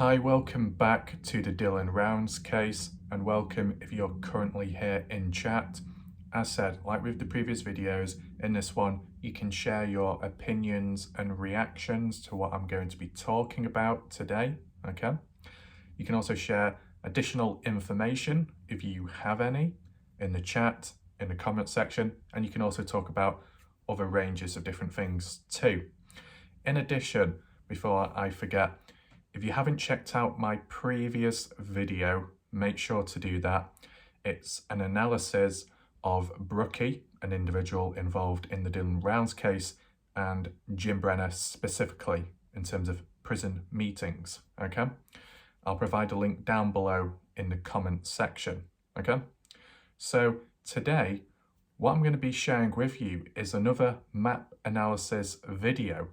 Hi, welcome back to the Dylan Rounds case, and welcome if you're currently here in chat. As said, like with the previous videos, in this one you can share your opinions and reactions to what I'm going to be talking about today, okay? You can also share additional information if you have any in the chat, in the comment section, and you can also talk about other ranges of different things too. In addition, before I forget, if you haven't checked out my previous video, make sure to do that. It's an analysis of Brookie, an individual involved in the Dylan Rounds case, and Jim Brenner specifically in terms of prison meetings, okay? I'll provide a link down below in the comment section, okay? So today, what I'm going to be sharing with you is another map analysis video.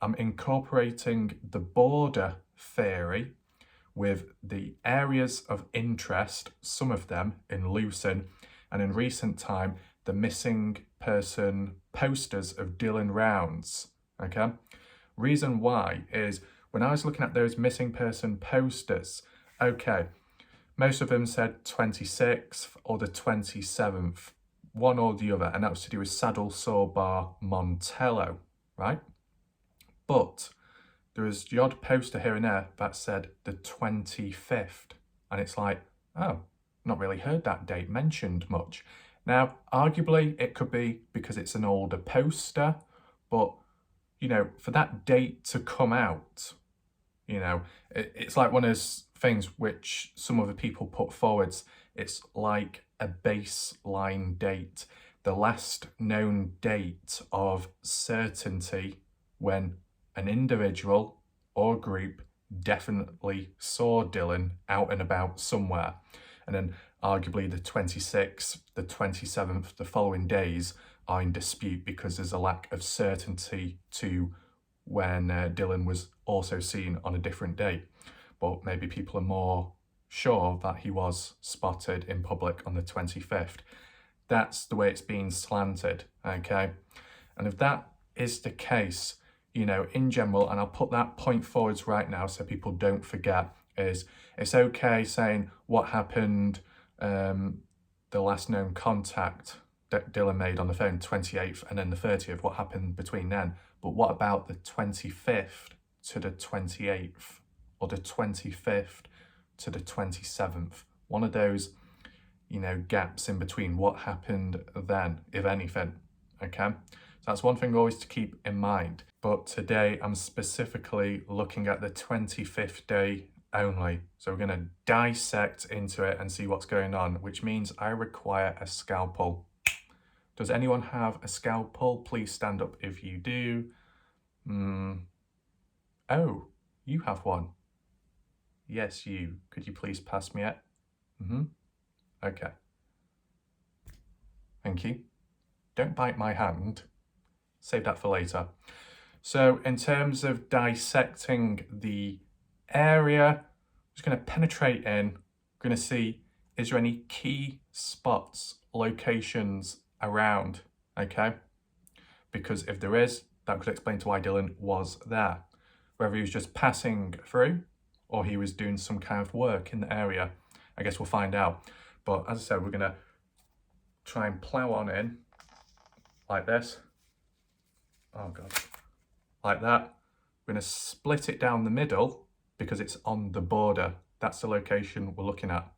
I'm incorporating the border theory with the areas of interest, some of them in Lucin, and in recent time, the missing person posters of Dylan Rounds, okay? Reason why is when I was looking at those missing person posters, okay, most of them said 26th or the 27th, one or the other, and that was to do with Saddle Saw Bar Montello, right? But there was the odd poster here and there that said the 25th. And it's like, oh, not really heard that date mentioned much. Now, arguably, it could be because it's an older poster, but, you know, for that date to come out, you know, it's like one of those things which some other people put forwards. It's like a baseline date, the last known date of certainty when an individual or group definitely saw Dylan out and about somewhere. And then arguably the 26th, the 27th, the following days are in dispute because there's a lack of certainty to when Dylan was also seen on a different day. But maybe people are more sure that he was spotted in public on the 25th. That's the way it's being slanted, okay? And if that is the case, you know, in general, and I'll put that point forwards right now so people don't forget, is it's okay saying what happened, the last known contact that Dylan made on the phone, 28th, and then the 30th, what happened between then? But what about the 25th to the 28th, or the 25th to the 27th? One of those, you know, gaps in between, what happened then, if anything, okay? So that's one thing always to keep in mind. But today I'm specifically looking at the 25th day only. So we're going to dissect into it and see what's going on, which means I require a scalpel. Does anyone have a scalpel? Please stand up if you do. Oh, you have one. Yes, you. Could you please pass me it? Okay. Thank you. Don't bite my hand. Save that for later. So in terms of dissecting the area, I'm just going to penetrate in. I'm going to see, is there any key spots, locations around, okay? Because if there is, that could explain to why Dylan was there. Whether he was just passing through or he was doing some kind of work in the area, I guess we'll find out. But as I said, we're going to try and plow on in like this. Oh God, like that. We're going to split it down the middle because it's on the border. That's the location we're looking at.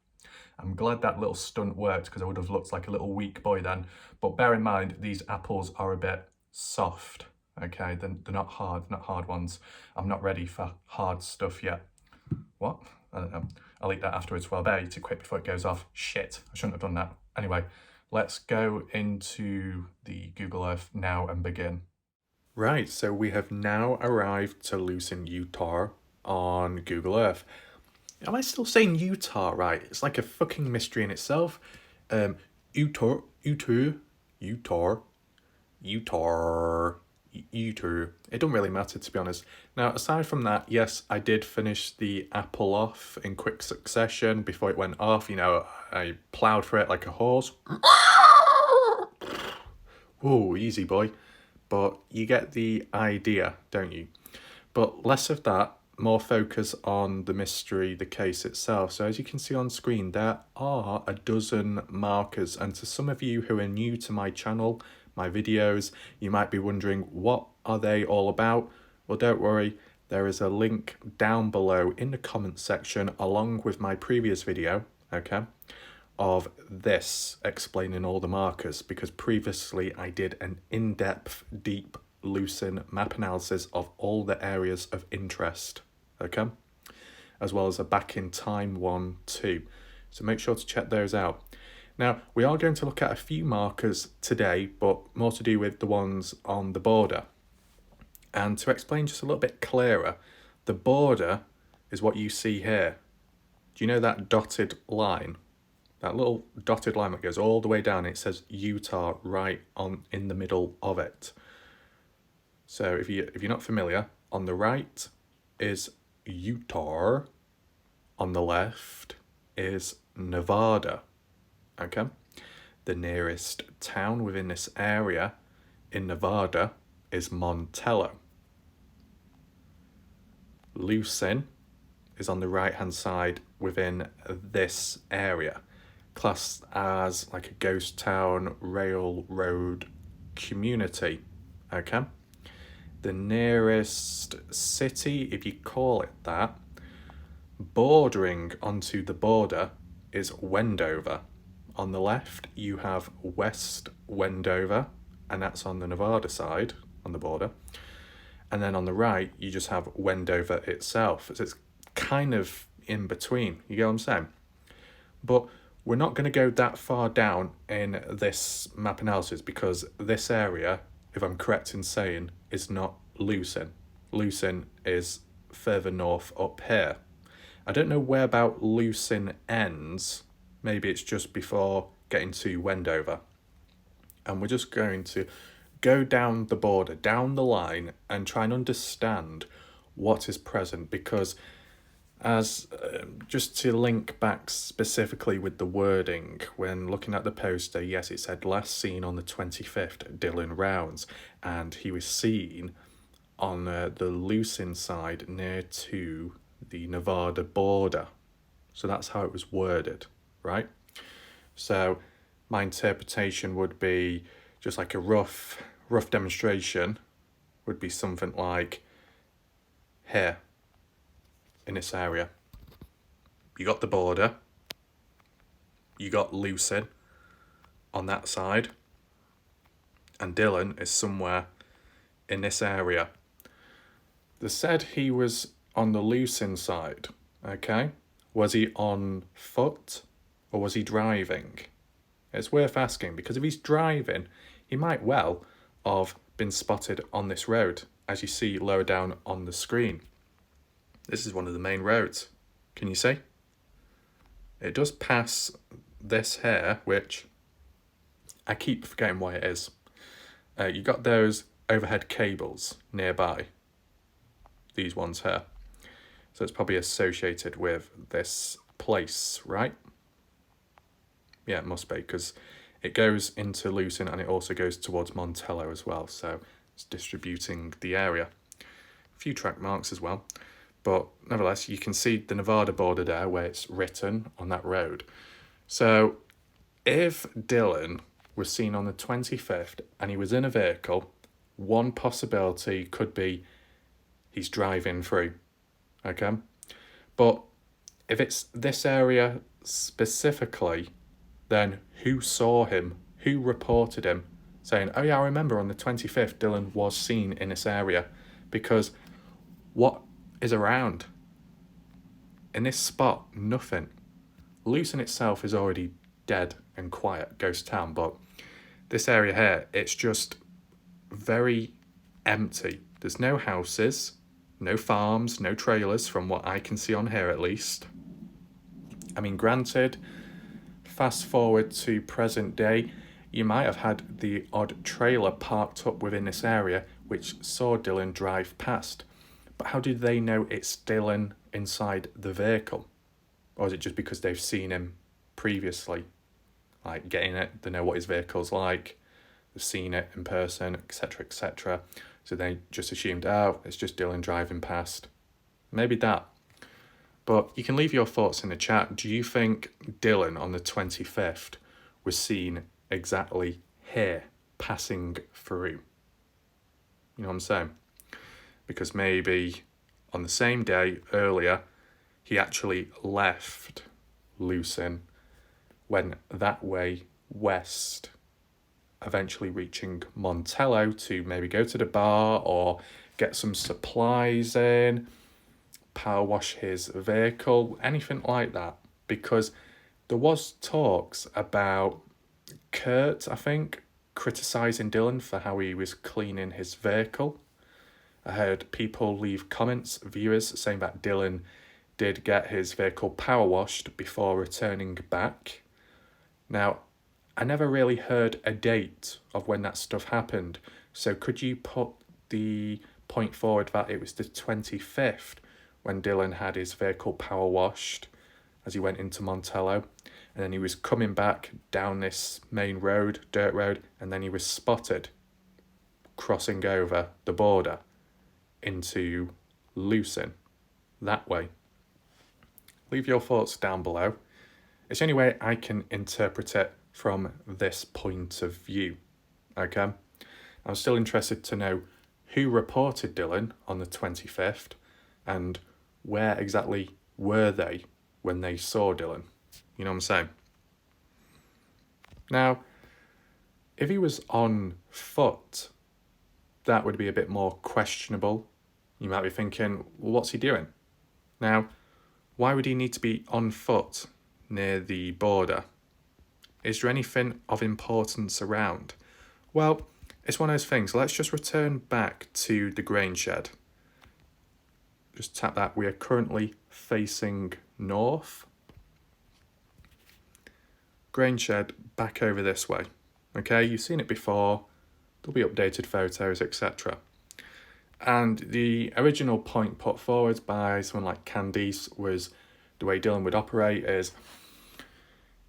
I'm glad that little stunt worked because I would have looked like a little weak boy then. But bear in mind, these apples are a bit soft, okay? They're not hard ones. I'm not ready for hard stuff yet. What? I don't know. I'll eat that afterwards. Well, I better eat it quick before it goes off. Shit, I shouldn't have done that. Anyway, let's go into the Google Earth now and begin. Right, so we have now arrived to Lucin, Utah on Google Earth. Am I still saying Utah right? It's like a fucking mystery in itself. Utah. It don't really matter, to be honest. Now, aside from that, yes, I did finish the apple off in quick succession before it went off. You know, I ploughed for it like a horse. Whoa, easy boy. But you get the idea, don't you? But less of that, more focus on the mystery, the case itself. So as you can see on screen, there are a dozen markers, and to some of you who are new to my channel, my videos, you might be wondering, what are they all about? Well, don't worry, there is a link down below in the comments section along with my previous video, okay, of this explaining all the markers, because previously I did an in-depth, deep Lucin map analysis of all the areas of interest, okay, as well as a back in time one too, so make sure to check those out. Now we are going to look at a few markers today, but more to do with the ones on the border. And to explain just a little bit clearer, the border is what you see here. Do you know that dotted line? That little dotted line that goes all the way down, it says Utah right on in the middle of it. So if you're not familiar, on the right is Utah, on the left is Nevada, okay? The nearest town within this area in Nevada is Montello. Lucin is on the right hand side within this area, classed as like a ghost town railroad community, okay? The nearest city, if you call it that, bordering onto the border is Wendover. On the left you have West Wendover, and that's on the Nevada side on the border, and then on the right you just have Wendover itself. So it's kind of in between, you get what I'm saying? But we're not going to go that far down in this map analysis, because this area, if I'm correct in saying, is not Lucin. Lucin is further north up here. I don't know where about Lucin ends. Maybe it's just before getting to Wendover. And we're just going to go down the border, down the line, and try and understand what is present, because as just to link back specifically with the wording, when looking at the poster, yes, it said last seen on the 25th Dillon rounds, and he was seen on the Lucin side near to the Nevada border. So that's how it was worded, right? So my interpretation would be just like a rough demonstration would be something like here in this area. You got the border, you got Lucin on that side, and Dillon is somewhere in this area. They said he was on the Lucin side, okay? Was he on foot or was he driving? It's worth asking, because if he's driving, he might well have been spotted on this road, as you see lower down on the screen. This is one of the main roads. Can you see? It does pass this here, which I keep forgetting why it is. You got those overhead cables nearby. These ones here. So it's probably associated with this place, right? Yeah, it must be, because it goes into Lucin and it also goes towards Montello as well. So it's distributing the area. A few track marks as well. But nevertheless, you can see the Nevada border there where it's written on that road. So if Dillon was seen on the 25th and he was in a vehicle, one possibility could be he's driving through, okay? But if it's this area specifically, then who saw him? Who reported him? Saying, oh yeah, I remember on the 25th Dillon was seen in this area. Because what is around? In this spot, nothing. Lucin itself is already dead and quiet, ghost town, but this area here, it's just very empty. There's no houses, no farms, no trailers from what I can see on here at least. I mean, granted, fast forward to present day, you might have had the odd trailer parked up within this area which saw Dillon drive past. But how did they know it's Dillon inside the vehicle? Or is it just because they've seen him previously? Like getting it, they know what his vehicle's like, they've seen it in person, etc, etc. So they just assumed, oh, it's just Dillon driving past. maybe that. But you can leave your thoughts in the chat. Do you think Dylan on the 25th was seen exactly here, passing through? You know what I'm saying? Because maybe on the same day earlier, he actually left Lucin, went that way west, eventually reaching Montello to maybe go to the bar or get some supplies in, power wash his vehicle, anything like that. Because there was talks about Kurt, I think, criticising Dylan for how he was cleaning his vehicle. I heard people leave comments, viewers, saying that Dylan did get his vehicle power washed before returning back. Now, I never really heard a date of when that stuff happened, so could you put the point forward that it was the 25th when Dylan had his vehicle power washed as he went into Montello, and then he was coming back down this main road, dirt road, and then he was spotted crossing over the border into Lucin, that way? Leave your thoughts down below. It's the only way I can interpret it from this point of view, okay? I'm still interested to know who reported Dylan on the 25th and where exactly were they when they saw Dylan. You know what I'm saying? Now, if he was on foot, that would be a bit more questionable. You might be thinking, well, what's he doing? Now, why would he need to be on foot near the border? Is there anything of importance around? Well, it's one of those things. Let's just return back to the grain shed. Just tap that. We are currently facing north. Grain shed back over this way. Okay, you've seen it before. There'll be updated photos, etc. And the original point put forward by someone like Candice was the way Dylan would operate is,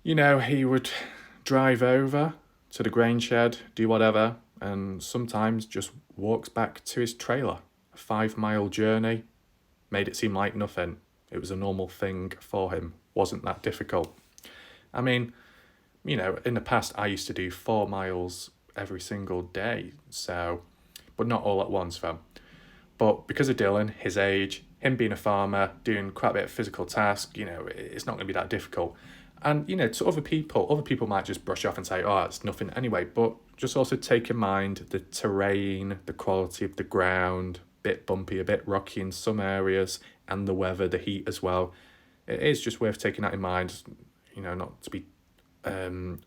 you know, he would drive over to the grain shed, do whatever, and sometimes just walks back to his trailer. A 5-mile journey, made it seem like nothing. It was a normal thing for him. Wasn't that difficult. I mean, you know, in the past I used to do 4 miles every single day, so, but not all at once, fam. But because of Dylan, his age, him being a farmer, doing quite a bit of physical task, you know, it's not going to be that difficult. And, you know, to other people might just brush off and say, oh, it's nothing anyway. But just also take in mind the terrain, the quality of the ground, a bit bumpy, a bit rocky in some areas, and the weather, the heat as well. It is just worth taking that in mind, you know, not to be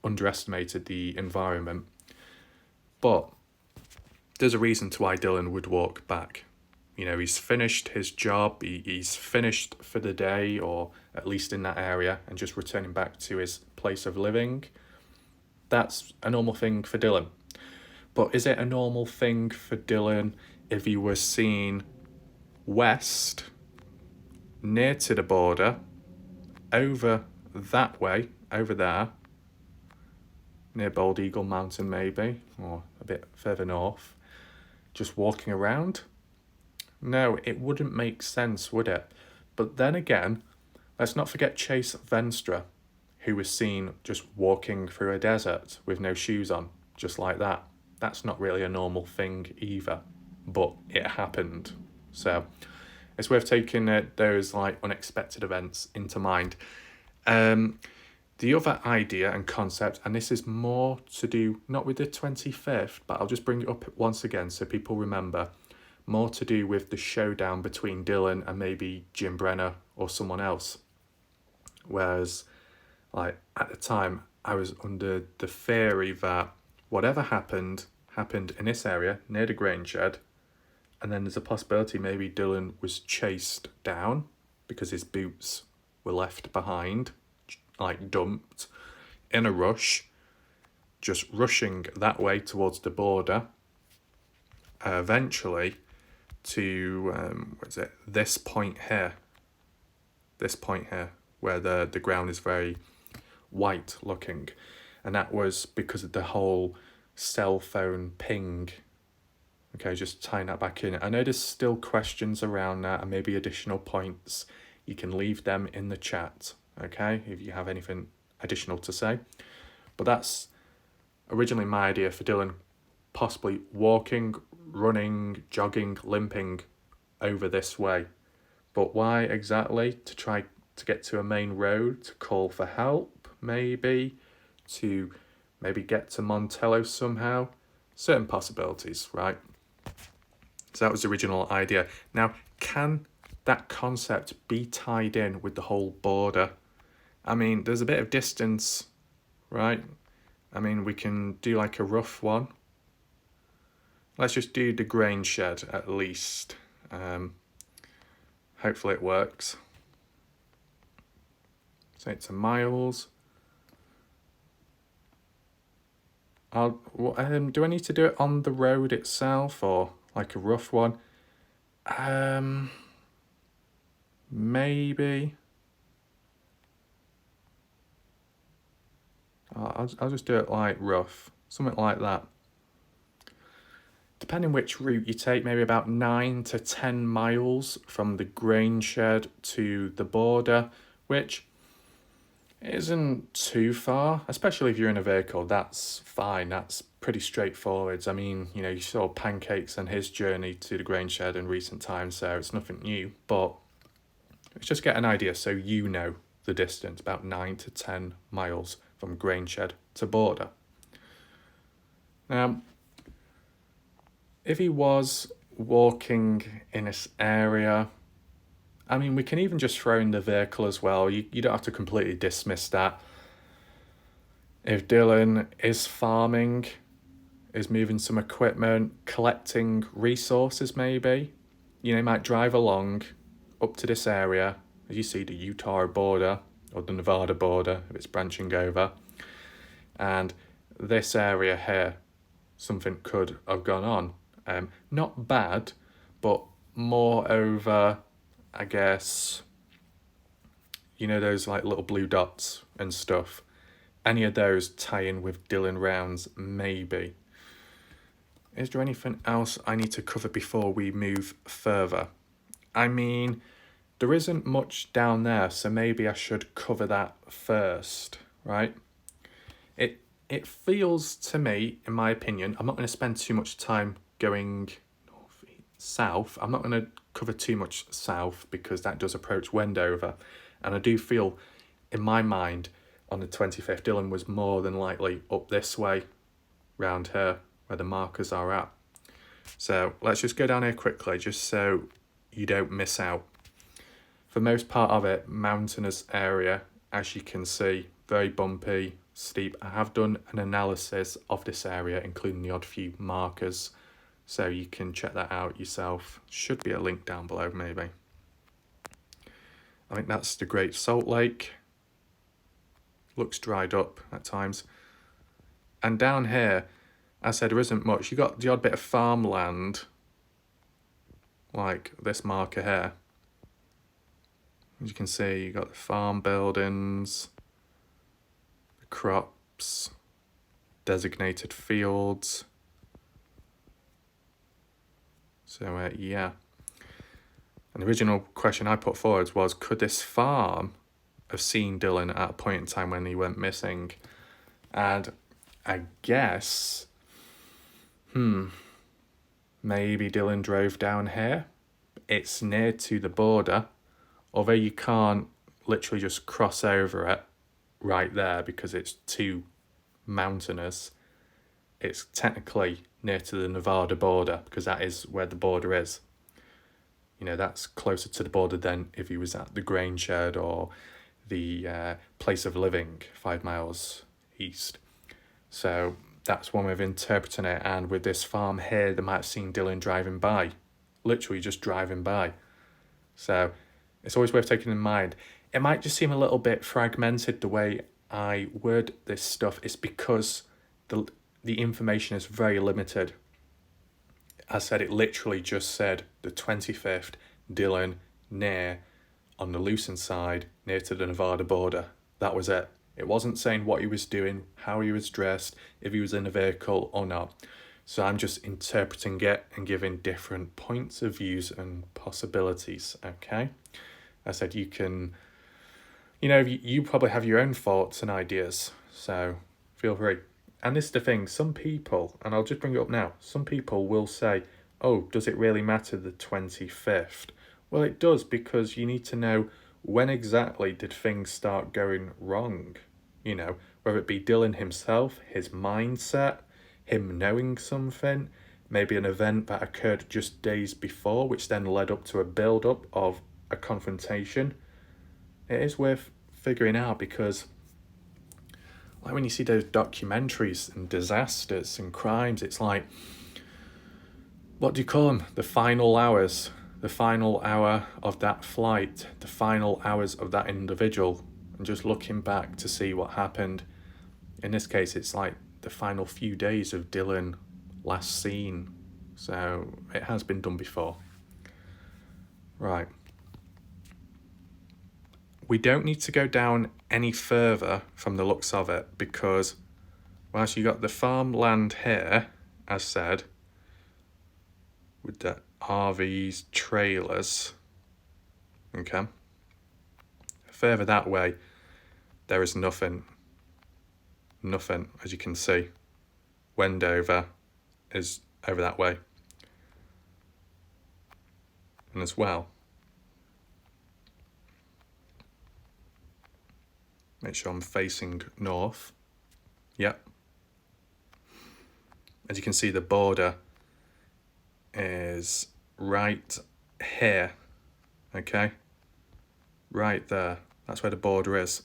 underestimated the environment. But there's a reason to why Dylan would walk back. You know, he's finished his job, he's finished for the day, or at least in that area, and just returning back to his place of living. That's a normal thing for Dylan. But is it a normal thing for Dylan if he was seen west, near to the border, over that way, over there, near Bald Eagle Mountain maybe, or a bit further north, just walking around? No, it wouldn't make sense, would it? But then again, let's not forget Chase Venstra, who was seen just walking through a desert with no shoes on, just like that. That's not really a normal thing either, but it happened. So it's worth taking those like unexpected events into mind. The other idea and concept, and this is more to do not with the 25th, but I'll just bring it up once again so people remember, more to do with the showdown between Dylan and maybe Jim Brenner or someone else. Whereas, like, at the time, I was under the theory that whatever happened in this area, near the grain shed, and then there's a possibility maybe Dylan was chased down because his boots were left behind, like dumped, in a rush, just rushing that way towards the border, eventually to this point here, where the ground is very white looking, and that was because of the whole cell phone ping Okay, just tying that back in. I know there's still questions around that and maybe additional points. You can leave them in the chat, okay, if you have anything additional to say. But that's originally my idea for Dylan possibly walking, running, jogging, limping over this way. But why exactly? To try to get to a main road, to call for help, maybe, to maybe get to Montello somehow. Certain possibilities, right? So that was the original idea. Now, can that concept be tied in with the whole border? I mean, there's a bit of distance, right? I mean, we can do like a rough one. Let's just do the grain shed at least. Hopefully it works. So it's miles. Do I need to do it on the road itself or like a rough one? Maybe. I'll just do it like rough, something like that. Depending which route you take, maybe about 9 to 10 miles from the grain shed to the border, which isn't too far, especially if you're in a vehicle. That's fine, that's pretty straightforward. I mean, you know, you saw Pancakes and his journey to the grain shed in recent times, so it's nothing new, but let's just get an idea so you know the distance, about 9 to 10 miles from grain shed to border. Now, if he was walking in this area, I mean, we can even just throw in the vehicle as well. You don't have to completely dismiss that. If Dylan is farming, is moving some equipment, collecting resources maybe, you know, he might drive along up to this area, as you see the Utah border, or the Nevada border, if it's branching over. And this area here, something could have gone on. Not bad, but more over, I guess, you know, those like little blue dots and stuff. Any of those tie in with Dylan rounds, maybe. Is there anything else I need to cover before we move further? I mean, there isn't much down there, so maybe I should cover that first, right? It feels to me, in my opinion, I'm not going to spend too much time going south. I'm not going to cover too much south because that does approach Wendover. And I do feel, in my mind, on the 25th, Dylan was more than likely up this way, round here, where the markers are at. So let's just go down here quickly, just so you don't miss out. For most part of it, mountainous area, as you can see, very bumpy, steep. I have done an analysis of this area, including the odd few markers, so you can check that out yourself. Should be a link down below, maybe. I think that's the Great Salt Lake. Looks dried up at times. And down here, as I said, there isn't much. You got the odd bit of farmland, like this marker here. As you can see, you got the farm buildings, the crops, designated fields. So yeah. And the original question I put forward was, could this farm have seen Dylan at a point in time when he went missing? And I guess, maybe Dylan drove down here. It's near to the border, although you can't literally just cross over it right there because it's too mountainous. It's technically near to the Nevada border because that is where the border is. You know, that's closer to the border than if he was at the grain shed or the place of living 5 miles east. So that's one way of interpreting it. And with this farm here, they might have seen Dylan driving by, literally just driving by. So it's always worth taking in mind. It might just seem a little bit fragmented the way I word this stuff. It's because the information is very limited. As I said, it literally just said the 25th, Dylan, near, on the Lucin side, near to the Nevada border. That was it. It wasn't saying what he was doing, how he was dressed, if he was in a vehicle or not. So I'm just interpreting it and giving different points of views and possibilities, okay? I said you can, you probably have your own thoughts and ideas, so feel free. And this is the thing, some people, and I'll just bring it up now, some people will say, oh, does it really matter the 25th? Well, it does, because you need to know when exactly did things start going wrong, whether it be Dylan himself, his mindset, him knowing something, maybe an event that occurred just days before, which then led up to a build-up of a confrontation. It is worth figuring out, because like when you see those documentaries and disasters and crimes, it's like, what do you call them? The final hours, the final hour of that flight, the final hours of that individual, and just looking back to see what happened. In this case, it's like the final few days of Dylan last seen. So it has been done before. Right. We don't need to go down any further from the looks of it, because whilst you got the farmland here, as said, with the RVs, trailers, okay, further that way, there is nothing, as you can see. Wendover is over that way. And as well, make sure I'm facing north. Yep. As you can see, the border is right here, okay? Right there. That's where the border is.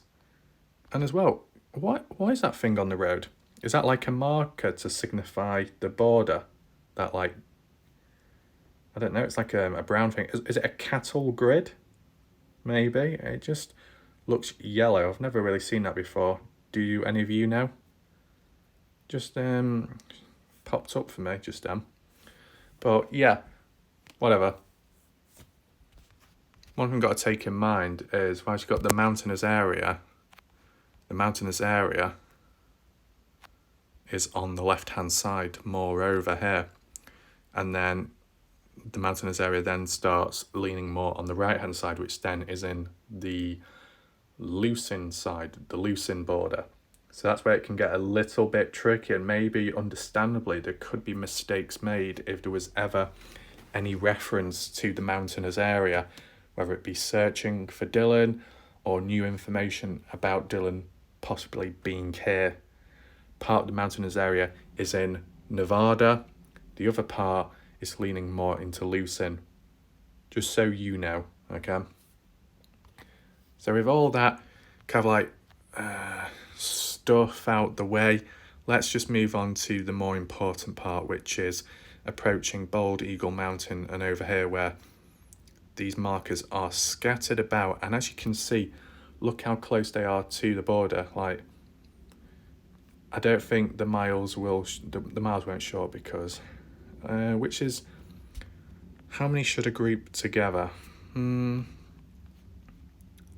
And as well, why is that thing on the road? Is that like a marker to signify the border? That, like, I don't know, it's like a brown thing. Is it a cattle grid? Maybe. It just looks yellow. I've never really seen that before. Do any of you know? Just popped up for me just then. But yeah, whatever. One thing got to take in mind is while you've got the mountainous area is on the left-hand side, more over here. And then the mountainous area then starts leaning more on the right-hand side, which then is in the Lucin side, the Lucin border. So that's where it can get a little bit tricky, and maybe understandably there could be mistakes made if there was ever any reference to the mountainous area, whether it be searching for Dylan or new information about Dylan possibly being here. Part of the mountainous area is in Nevada, the other part is leaning more into Lucin, just so you know, okay? So with all that kind of like stuff out the way, let's just move on to the more important part, which is approaching Bald Eagle Mountain, and over here where these markers are scattered about. And as you can see, look how close they are to the border. Like, I don't think the miles won't show up, because which is, how many should I group together?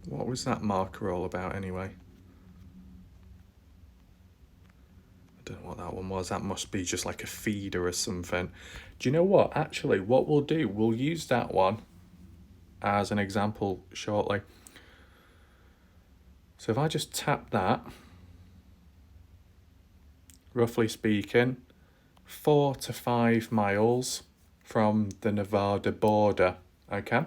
What was that marker all about anyway? I don't know what that one was. That must be just like a feeder or something. Do you know what? Actually, what we'll do, we'll use that one as an example shortly. So if I just tap that, roughly speaking, 4 to 5 miles from the Nevada border, okay?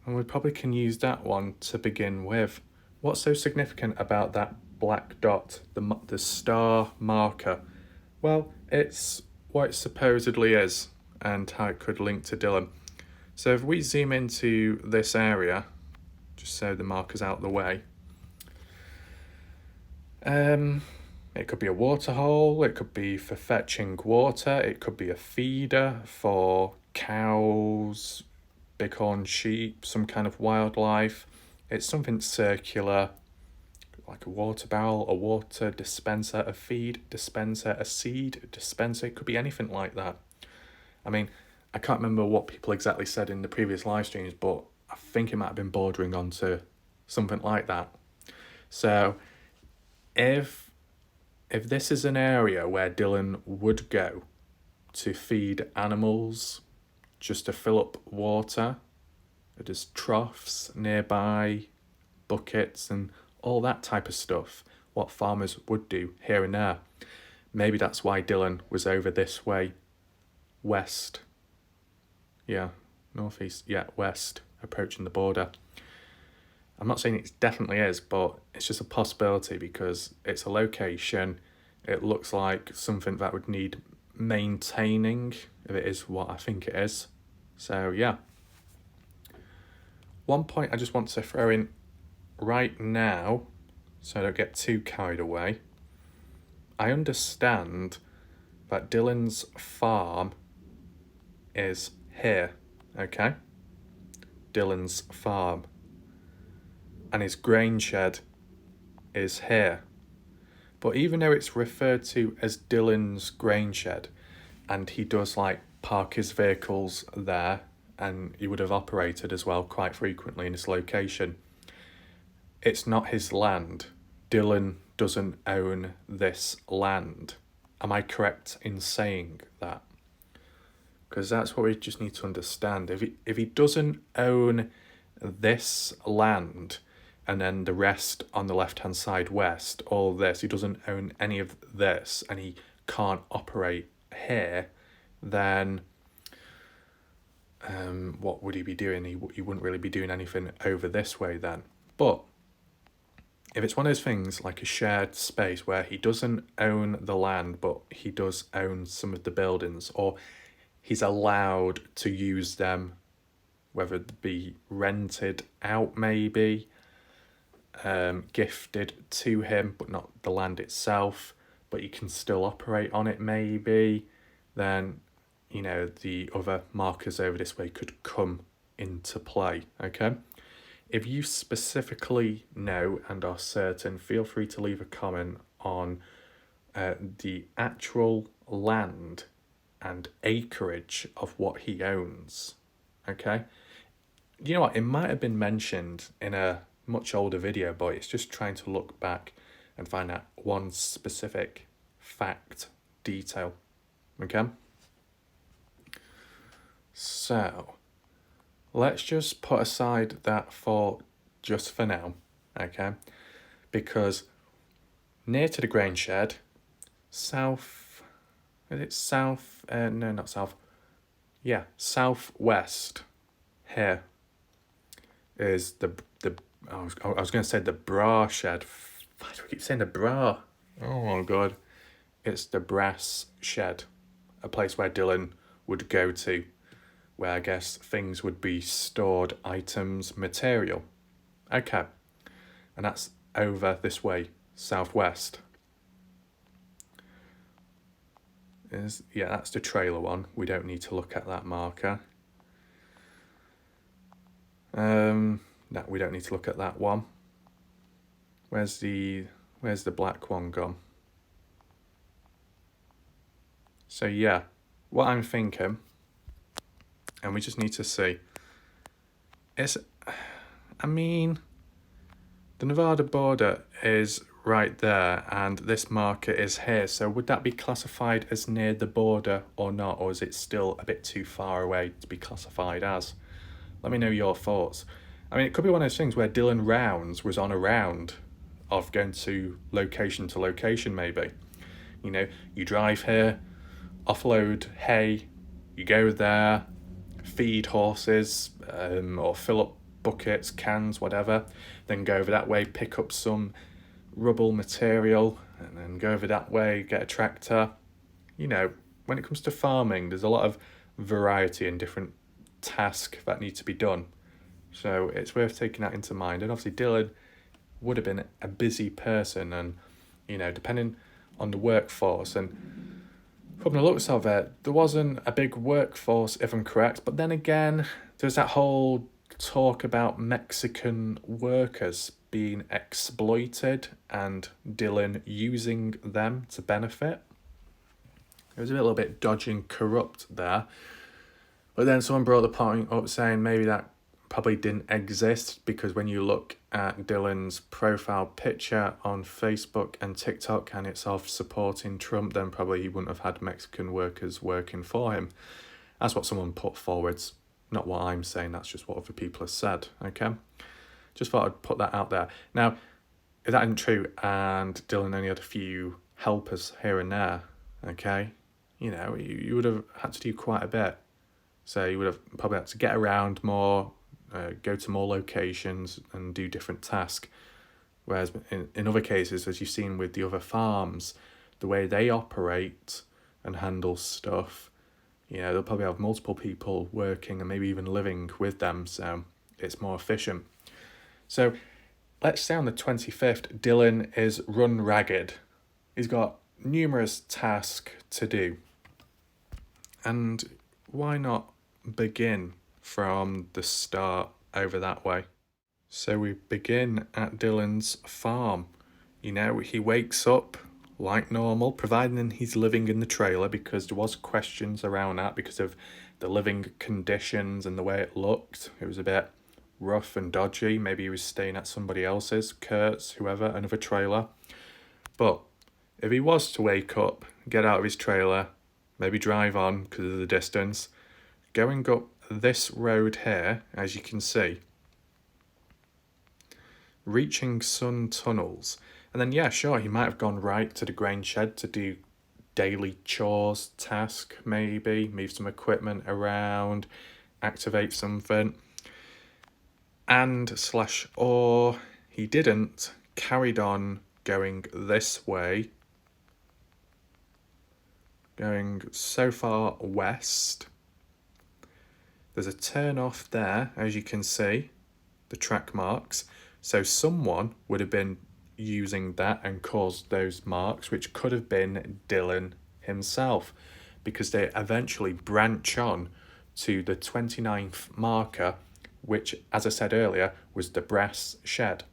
And we probably can use that one to begin with. What's so significant about that black dot, the star marker? Well, it's what it supposedly is and how it could link to Dylan. So if we zoom into this area, just so the marker's out of the way, it could be a water hole, it could be for fetching water, it could be a feeder for cows, bighorn sheep, some kind of wildlife. It's something circular, like a water barrel, a water dispenser, a feed dispenser, a seed dispenser. It could be anything like that. I mean, I can't remember what people exactly said in the previous live streams, but I think it might have been bordering onto something like that. So if if this is an area where Dylan would go to feed animals, just to fill up water, there's troughs nearby, buckets and all that type of stuff, what farmers would do here and there. Maybe that's why Dylan was over this way, west. Yeah, northeast, yeah, west, approaching the border. I'm not saying it definitely is, but it's just a possibility because it's a location. It looks like something that would need maintaining, if it is what I think it is. So yeah. One point I just want to throw in right now, so I don't get too carried away. I understand that Dylan's farm is here, okay? Dylan's farm. And his grain shed is here. But even though it's referred to as Dylan's grain shed, and he does like park his vehicles there, and he would have operated as well quite frequently in this location, it's not his land. Dylan doesn't own this land. Am I correct in saying that? Because that's what we just need to understand. If he doesn't own this land, and then the rest on the left-hand side west, all this, he doesn't own any of this, and he can't operate here, then what would he be doing? He wouldn't really be doing anything over this way then. But if it's one of those things like a shared space where he doesn't own the land, but he does own some of the buildings, or he's allowed to use them, whether it be rented out maybe, gifted to him, but not the land itself, but he can still operate on it maybe, then, you know, the other markers over this way could come into play, okay? If you specifically know and are certain, feel free to leave a comment on the actual land and acreage of what he owns, okay? You know what, it might have been mentioned in a much older video, but it's just trying to look back and find out one specific fact, detail, okay? So let's just put aside that for just for now, okay? Because near to the grain shed, southwest, here is I was going to say the bra shed. Why do I keep saying the bra? Oh my god. It's the brass shed, a place where Dylan would go to, where I guess things would be stored, items, material. Okay. And that's over this way, southwest. That's the trailer one. We don't need to look at that marker. No, we don't need to look at that one. Where's the black one gone? So yeah, what I'm thinking, and we just need to see, the Nevada border is right there, and this marker is here, so would that be classified as near the border or not, or is it still a bit too far away to be classified as? Let me know your thoughts. I mean, it could be one of those things where Dylan Rounds was on a round of going to location maybe. You know, you drive here, offload hay, you go there, feed horses, or fill up buckets, cans, whatever, then go over that way, pick up some rubble material, and then go over that way, get a tractor. You know, when it comes to farming, there's a lot of variety and different tasks that need to be done. So it's worth taking that into mind. And obviously Dylan would have been a busy person, and, you know, depending on the workforce, and from the looks of it, there wasn't a big workforce, if I'm correct. But then again, there's that whole talk about Mexican workers being exploited and Dylan using them to benefit. It was a little bit dodgy and corrupt there. But then someone brought the point up saying maybe that probably didn't exist, because when you look at Dylan's profile picture on Facebook and TikTok and it's of supporting Trump, then probably he wouldn't have had Mexican workers working for him. That's what someone put forwards, not what I'm saying, that's just what other people have said, okay? Just thought I'd put that out there. Now, if that isn't true and Dylan only had a few helpers here and there, okay, you know, you would have had to do quite a bit. So you would have probably had to get around more, go to more locations and do different tasks. Whereas in other cases, as you've seen with the other farms, the way they operate and handle stuff, you know, they'll probably have multiple people working and maybe even living with them, so it's more efficient. So let's say on the 25th, Dylan is run ragged. He's got numerous tasks to do. And why not begin from the start over that way? So we begin at Dylan's farm. You know, he wakes up like normal, providing he's living in the trailer, because there was questions around that because of the living conditions and the way it looked. It was a bit rough and dodgy. Maybe he was staying at somebody else's, Kurt's, whoever, another trailer. But if he was to wake up, get out of his trailer, maybe drive on because of the distance, going up this road here, as you can see, reaching Sun Tunnels, and then yeah, sure, he might have gone right to the grain shed to do daily chores, task, maybe move some equipment around, activate something, or he didn't, carried on going this way, going so far west. There's a turn off there, as you can see, the track marks. So someone would have been using that and caused those marks, which could have been Dylan himself, because they eventually branch on to the 29th marker, which, as I said earlier, was the brass shed.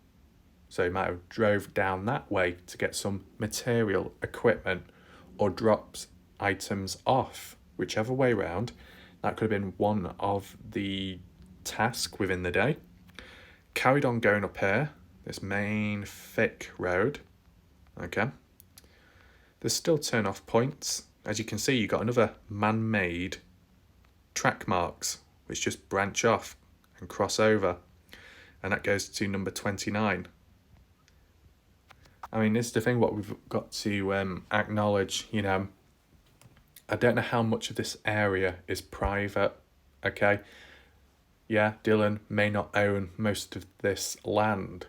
So he might have drove down that way to get some material, equipment, or dropped items off, whichever way round. That could have been one of the tasks within the day. Carried on going up here, this main thick road, okay. There's still turn-off points. As you can see, you've got another man-made track marks, which just branch off and cross over. And that goes to number 29. I mean, this is the thing, what we've got to acknowledge, you know, I don't know how much of this area is private, okay? Yeah, Dylan may not own most of this land,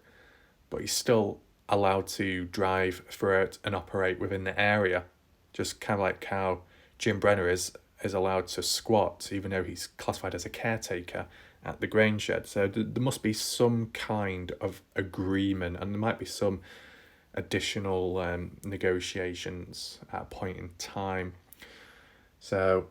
but he's still allowed to drive through it and operate within the area. Just kind of like how Jim Brenner is allowed to squat, even though he's classified as a caretaker at the grain shed. So there must be some kind of agreement, and there might be some additional negotiations at a point in time. So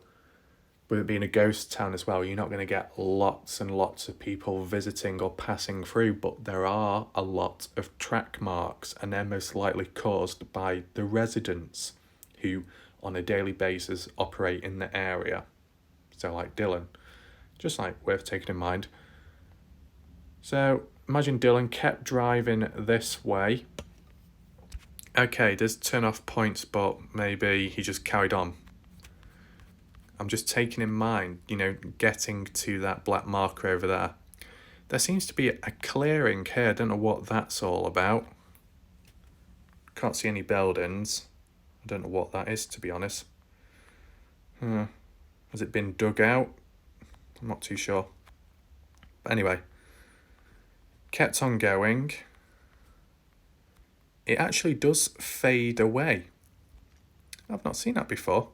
with it being a ghost town as well, you're not going to get lots and lots of people visiting or passing through, but there are a lot of track marks, and they're most likely caused by the residents who on a daily basis operate in the area. So like Dylan, just like worth taking in mind. So imagine Dylan kept driving this way. Okay, there's turn off points, but maybe he just carried on. I'm just taking in mind, you know, getting to that black marker over there. There seems to be a clearing here. I don't know what that's all about. Can't see any buildings. I don't know what that is, to be honest. Has it been dug out? I'm not too sure. But anyway, kept on going. It actually does fade away. I've not seen that before.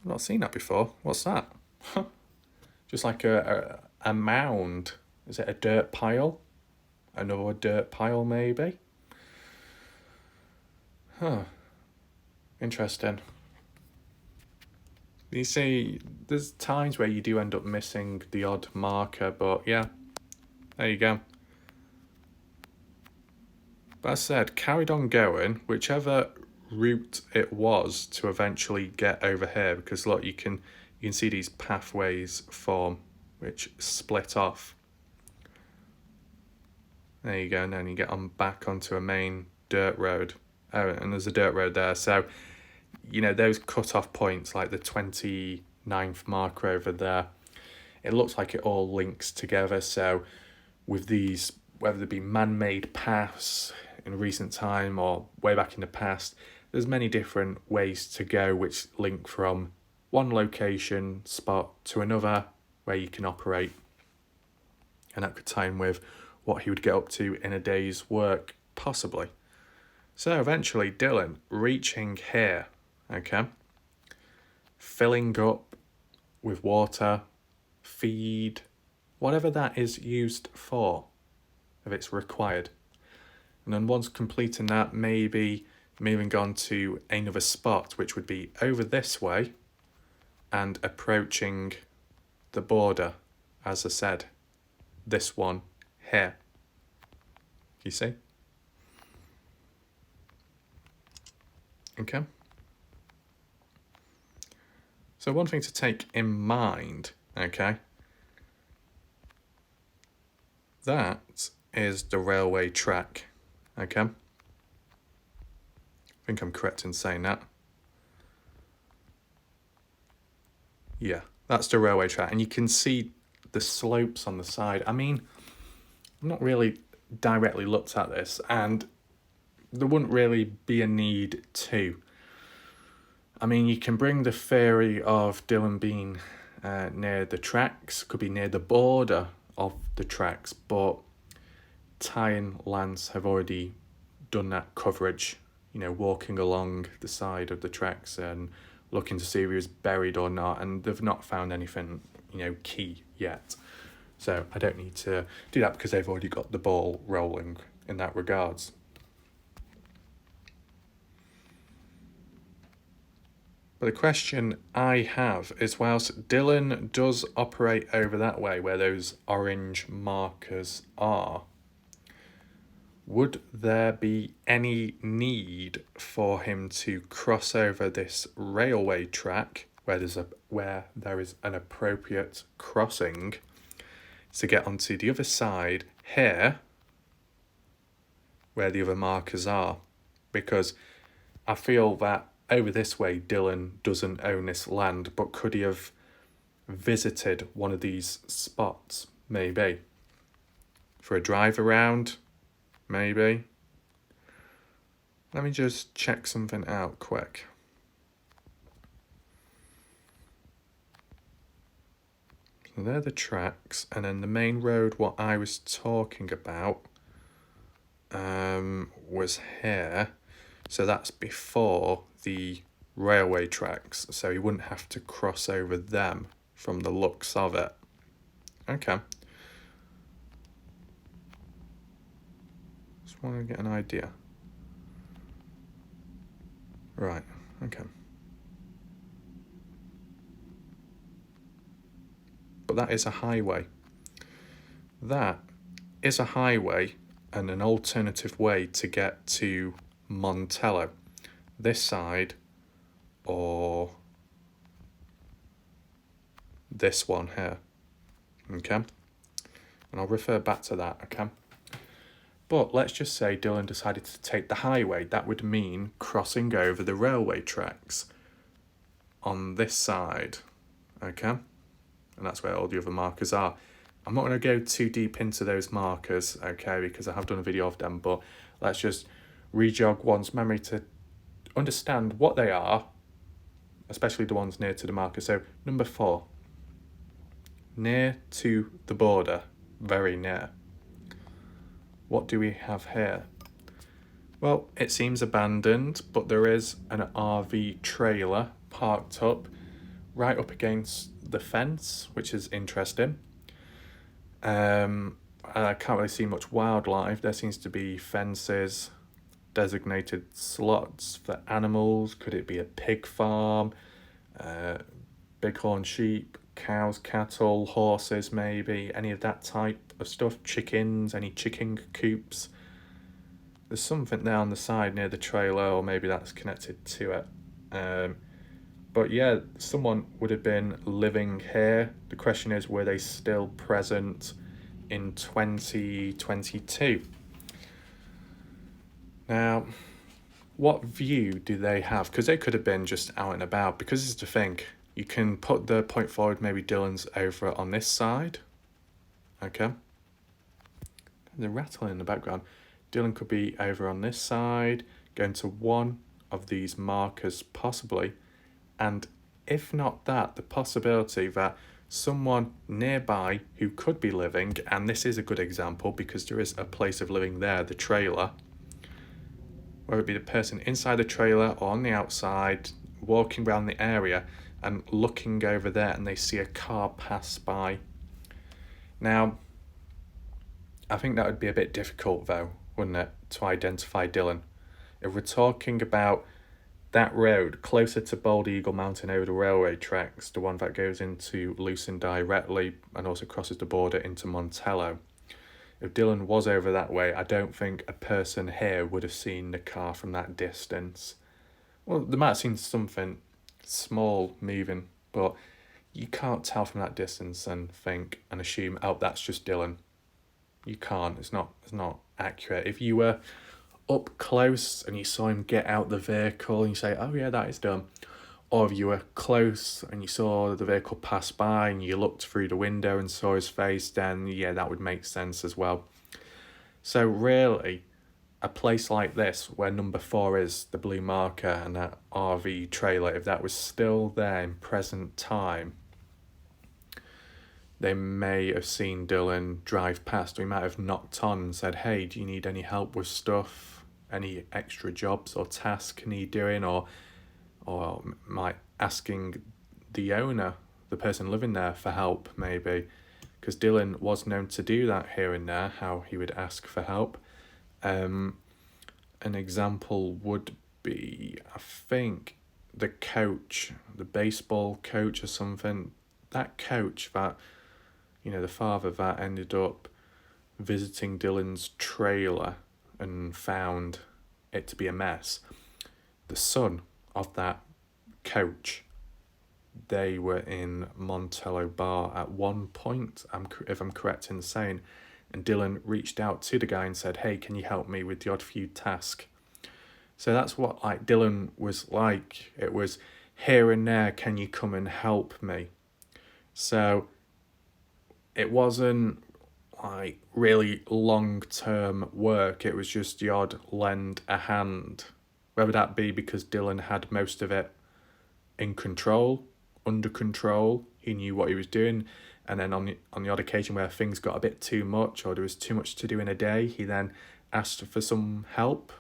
What's that? Just like a mound. Is it a dirt pile? Another dirt pile, maybe? Interesting. You see, there's times where you do end up missing the odd marker, but yeah, there you go. But as I said, carried on going, whichever route it was to eventually get over here, because look, you can see these pathways form which split off. There you go, and then you get on back onto a main dirt road. Oh, and there's a dirt road there. So, you know, those cut-off points, like the 29th marker over there, it looks like it all links together. So with these, whether they be man-made paths in recent time or way back in the past, there's many different ways to go which link from one location spot to another where you can operate. And that could tie in with what he would get up to in a day's work, possibly. So eventually Dylan reaching here, okay, filling up with water, feed, whatever that is used for, if it's required. And then once completing that, maybe moving on to another spot, which would be over this way and approaching the border, as I said, this one here. You see? Okay. So one thing to take in mind, okay, that is the railway track, okay? I think I'm correct in saying that. Yeah, that's the railway track, and you can see the slopes on the side. I mean, I've not really directly looked at this, and there wouldn't really be a need to. I mean, you can bring the theory of Dylan being near the tracks, could be near the border of the tracks, but Ty and Lance have already done that coverage, you know, walking along the side of the tracks and looking to see if he was buried or not, and they've not found anything, you know, key yet. So I don't need to do that because they've already got the ball rolling in that regards. But the question I have is, whilst Dylan does operate over that way where those orange markers are, would there be any need for him to cross over this railway track where there is an appropriate crossing to get onto the other side here where the other markers are? Because I feel that over this way Dylan doesn't own this land, but could he have visited one of these spots, maybe for a drive around, maybe? Let me just check something out quick. So they're the tracks, and then the main road, what I was talking about, was here. So that's before the railway tracks, so he wouldn't have to cross over them from the looks of it. Okay. Just want to get an idea. Right, okay. But that is a highway. That is a highway and an alternative way to get to Montello. This side or this one here. Okay? And I'll refer back to that, okay? But let's just say Dylan decided to take the highway. That would mean crossing over the railway tracks on this side, okay? And that's where all the other markers are. I'm not going to go too deep into those markers, okay, because I have done a video of them, but let's just re-jog one's memory to understand what they are, especially the ones near to the marker. So number 4, near to the border, very near. What do we have here? Well, it seems abandoned, but there is an RV trailer parked up right up against the fence, which is interesting. I can't really see much wildlife. There seems to be fences, designated slots for animals. Could it be a pig farm? Bighorn sheep, cows, cattle, horses, maybe, any of that type of stuff. Chickens, any chicken coops. There's something there on the side near the trailer, or maybe that's connected to it. But yeah, someone would have been living here. The question is, were they still present in 2022? Now, what view do they have? Because they could have been just out and about. Because this is the thing, you can put the point forward, maybe Dylan's over on this side. Okay. The rattling in the background. Dylan could be over on this side, going to one of these markers possibly. And if not that, the possibility that someone nearby who could be living, and this is a good example because there is a place of living there, the trailer, whether it be the person inside the trailer or on the outside, walking around the area and looking over there and they see a car pass by. Now, I think that would be a bit difficult though, wouldn't it, to identify Dylan. If we're talking about that road closer to Bald Eagle Mountain over the railway tracks, the one that goes into Lucin directly and also crosses the border into Montello. If Dylan was over that way, I don't think a person here would have seen the car from that distance. Well, they might have seen something small moving, but you can't tell from that distance and think and assume, oh, that's just Dylan. You can't. It's not accurate. If you were up close and you saw him get out the vehicle and you say, oh yeah, that is Dylan. Or if you were close and you saw the vehicle pass by and you looked through the window and saw his face, then yeah, that would make sense as well. So really, a place like this where number 4 is the blue marker and that RV trailer, if that was still there in present time, they may have seen Dylan drive past. We might have knocked on and said, hey, do you need any help with stuff? Any extra jobs or tasks need doing? Or might asking the owner, the person living there, for help maybe. Because Dylan was known to do that here and there, how he would ask for help. An example would be, I think, the coach, the baseball coach or something. That coach that, the father that ended up visiting Dylan's trailer and found it to be a mess. The son of that coach, they were in Montello Bar at one point, if I'm correct in saying, and Dylan reached out to the guy and said, hey, can you help me with the odd few task? So that's what Dylan was like. It was here and there, can you come and help me? So it wasn't really long-term work. It was just the odd lend a hand, whether that be because Dylan had most of it in control, under control, he knew what he was doing, and then on the odd occasion where things got a bit too much or there was too much to do in a day, he then asked for some help.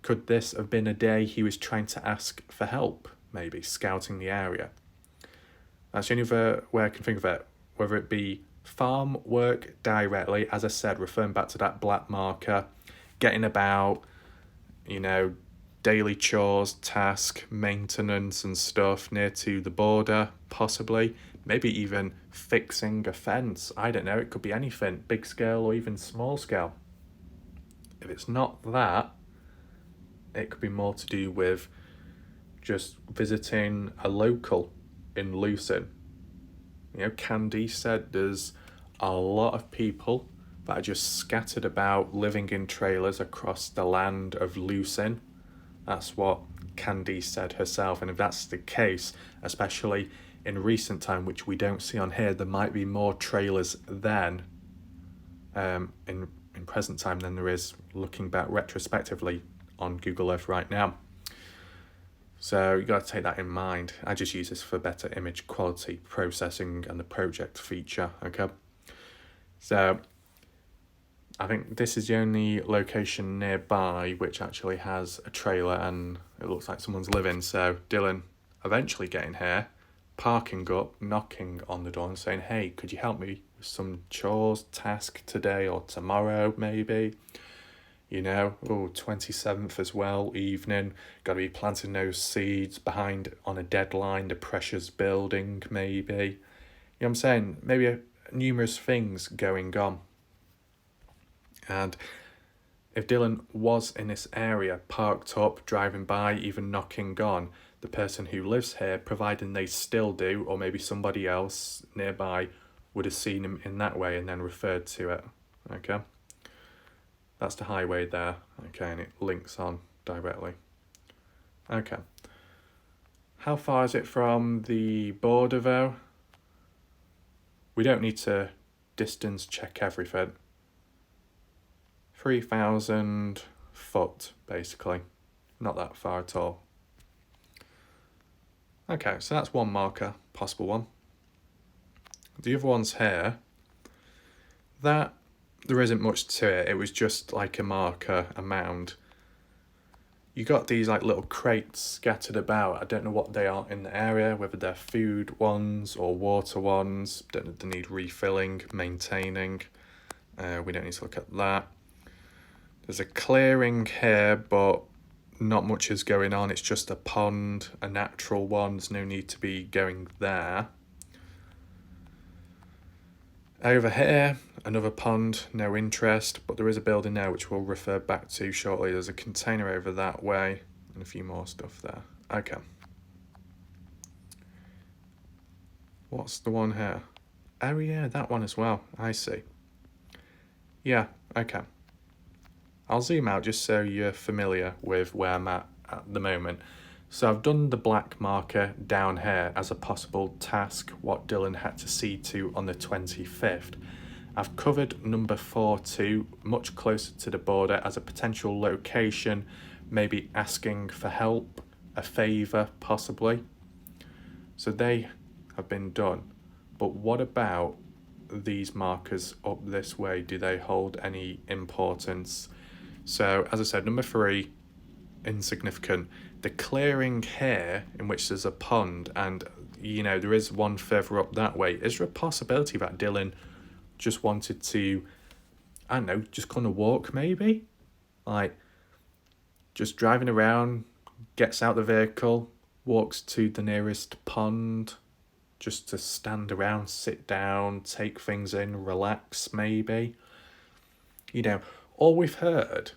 Could this have been a day he was trying to ask for help, maybe scouting the area? That's the only other way I can think of it, whether it be farm work directly, as I said, referring back to that black marker, getting about, daily chores, task, maintenance and stuff near to the border, possibly, maybe even fixing a fence. I don't know, it could be anything, big scale or even small scale. If it's not that, it could be more to do with just visiting a local in Lucin. Candy said there's a lot of people that are just scattered about living in trailers across the land of Lucin. That's what Candy said herself, and if that's the case, especially in recent time, which we don't see on here, there might be more trailers then in present time than there is looking back retrospectively on Google Earth right now. So you got to take that in mind. I just use this for better image quality processing and the project feature, okay? So I think this is the only location nearby which actually has a trailer and it looks like someone's living. So Dylan eventually getting here, parking up, knocking on the door and saying, hey, could you help me with some chores, task today or tomorrow maybe? 27th as well, evening, got to be planting those seeds behind on a deadline, the pressure's building maybe. You know what I'm saying? Maybe numerous things going on. And if Dylan was in this area, parked up, driving by, even knocking on, the person who lives here, providing they still do, or maybe somebody else nearby would have seen him in that way and then referred to it. Okay, that's the highway there. Okay, and it links on directly. Okay, how far is it from the border though? We don't need to distance check everything. 3,000 foot, basically. Not that far at all. Okay, so that's one marker, possible one. The other one's here. That, there isn't much to it. It was just like a marker, a mound. You got these like little crates scattered about. I don't know what they are in the area, whether they're food ones or water ones. Don't know if they need refilling, maintaining. We don't need to look at that. There's a clearing here, but not much is going on. It's just a pond, a natural one. There's no need to be going there. Over here, another pond, no interest, but there is a building there which we'll refer back to shortly. There's a container over that way and a few more stuff there. Okay. What's the one here? Oh yeah, that one as well. I see. Yeah, okay. I'll zoom out just so you're familiar with where I'm at the moment. So I've done the black marker down here as a possible task, what Dylan had to see to on the 25th. I've covered number 4 too, much closer to the border as a potential location, maybe asking for help, a favour possibly. So they have been done. But what about these markers up this way? Do they hold any importance? So, as I said, number 3, insignificant. The clearing here, in which there's a pond, and, you know, there is one further up that way, is there a possibility that Dylan just wanted to, I don't know, just kind of walk maybe? Like, just driving around, gets out the vehicle, walks to the nearest pond, just to stand around, sit down, take things in, relax maybe. You know, all we've heard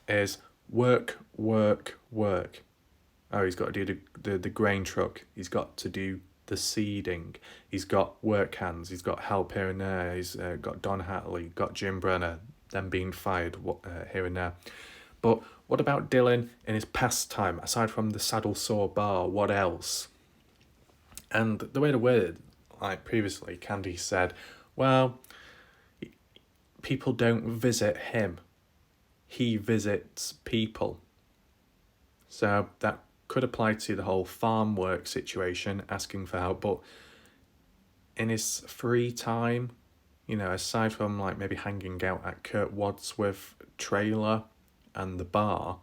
is work, work, work. Oh, he's got to do the grain truck. He's got to do the seeding. He's got work hands. He's got help here and there. He's got Don Hatley, got Jim Brenner, them being fired here and there. But what about Dylan in his pastime, aside from the saddle saw bar? What else? And the way to word it, like previously, Candy said, well, people don't visit him. He visits people. So that could apply to the whole farm work situation, asking for help. But in his free time, you know, aside from like maybe hanging out at Kurt Wadsworth trailer and the bar,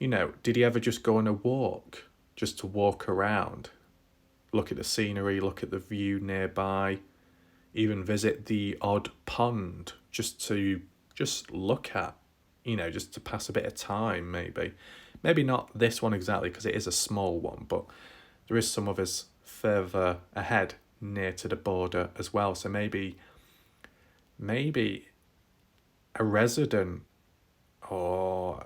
you know, did he ever just go on a walk, just to walk around, look at the scenery, look at the view nearby, even visit the odd pond just to look at, you know, just to pass a bit of time maybe. Maybe not this one exactly because it is a small one, but there is some others further ahead near to the border as well. So maybe a resident or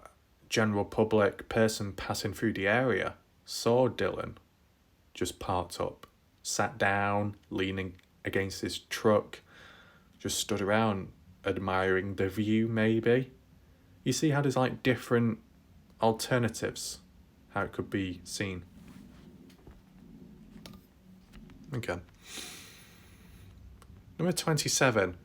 general public person passing through the area saw Dylan just parked up, sat down, leaning against his truck, just stood around admiring the view maybe. You see how there's like different alternatives, how it could be seen. Okay. Number 27.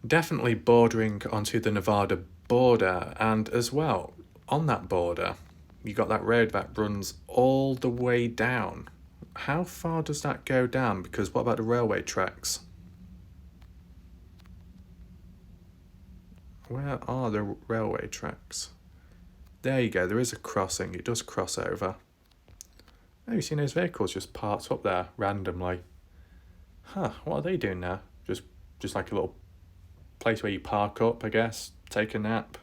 Definitely bordering onto the Nevada border, and as well, on that border, you got that road that runs all the way down. How far does that go down? Because what about the railway tracks? Where are the railway tracks? There you go, there is a crossing. It does cross over. Oh, you've seen those vehicles just parked up there randomly. Huh, what are they doing there? Just like a little place where you park up, I guess, take a nap,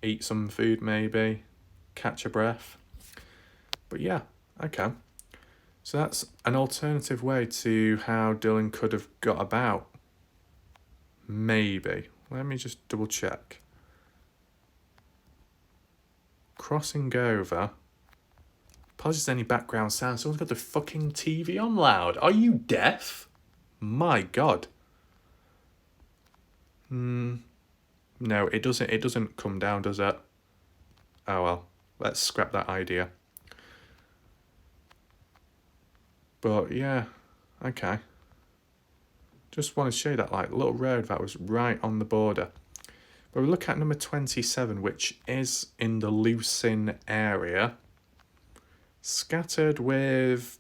eat some food maybe, catch a breath. But yeah, okay. So that's an alternative way to how Dylan could have got about. Maybe. Let me just double check. Crossing over. Apologies for any background sound. Someone's got the fucking TV on loud. Are you deaf? My God. No, it doesn't come down, does it? Oh well, let's scrap that idea. But yeah, okay. Just want to show you that like little road that was right on the border. But we look at number 27, which is in the Lucin area. Scattered with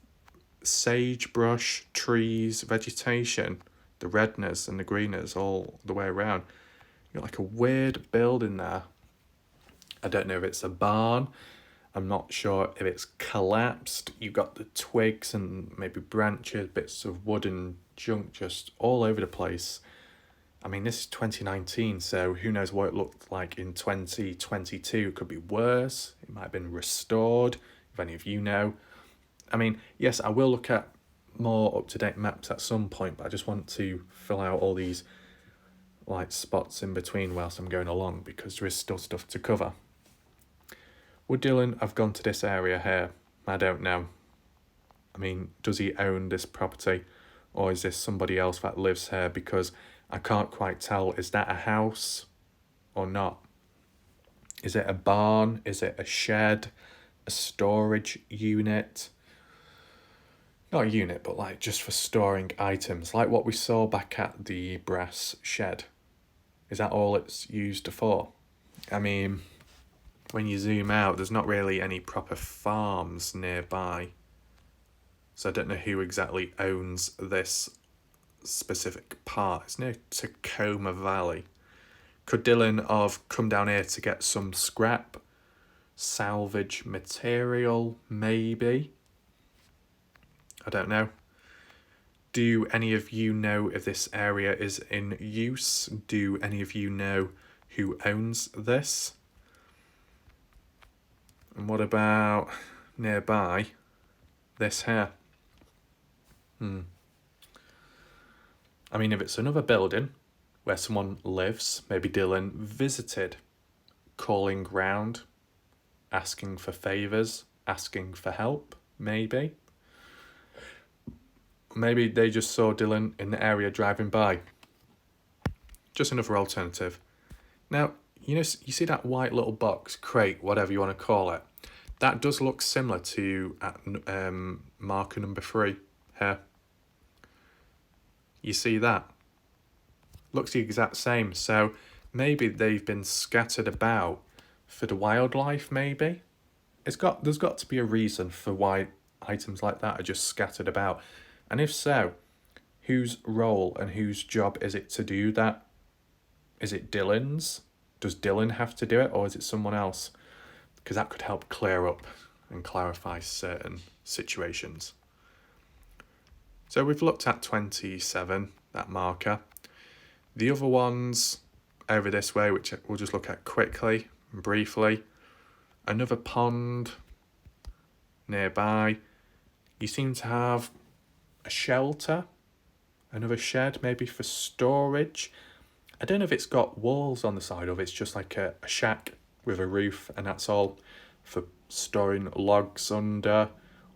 sagebrush, trees, vegetation, the redness and the greenness all the way around. You got like a weird building there. I don't know if it's a barn. I'm not sure if it's collapsed. You've got the twigs and maybe branches, bits of wood and junk just all over the place. I mean, this is 2019, so who knows what it looked like in 2022. It could be worse. It might have been restored, if any of you know. I mean, yes, I will look at more up-to-date maps at some point, but I just want to fill out all these like spots in between whilst I'm going along, because there is still stuff to cover. Would Dylan have gone to this area here? I don't know. I mean, does he own this property, or is this somebody else that lives here? Because I can't quite tell, is that a house or not? Is it a barn? Is it a shed? A storage unit? Not a unit, but like just for storing items, like what we saw back at the brass shed. Is that all it's used for? I mean, when you zoom out, there's not really any proper farms nearby. So I don't know who exactly owns this specific part. It's near Tacoma Valley. Could Dylan have come down here to get some scrap, salvage material, maybe? I don't know. Do any of you know if this area is in use? Do any of you know who owns this? And what about nearby this here? I mean, if it's another building where someone lives, maybe Dylan visited, calling round, asking for favours, asking for help, maybe. Maybe they just saw Dylan in the area driving by. Just another alternative. Now, you see that white little box, crate, whatever you want to call it? That does look similar to marker number 3 here. You see that? Looks the exact same. So maybe they've been scattered about for the wildlife, maybe? There's got to be a reason for why items like that are just scattered about. And if so, whose role and whose job is it to do that? Is it Dylan's? Does Dylan have to do it, or is it someone else? Because that could help clear up and clarify certain situations. So we've looked at 27, that marker. The other ones over this way, which we'll just look at quickly and briefly. Another pond nearby. You seem to have a shelter, another shed, maybe for storage. I don't know if it's got walls on the side or if it's just like a shack with a roof, and that's all for storing logs under,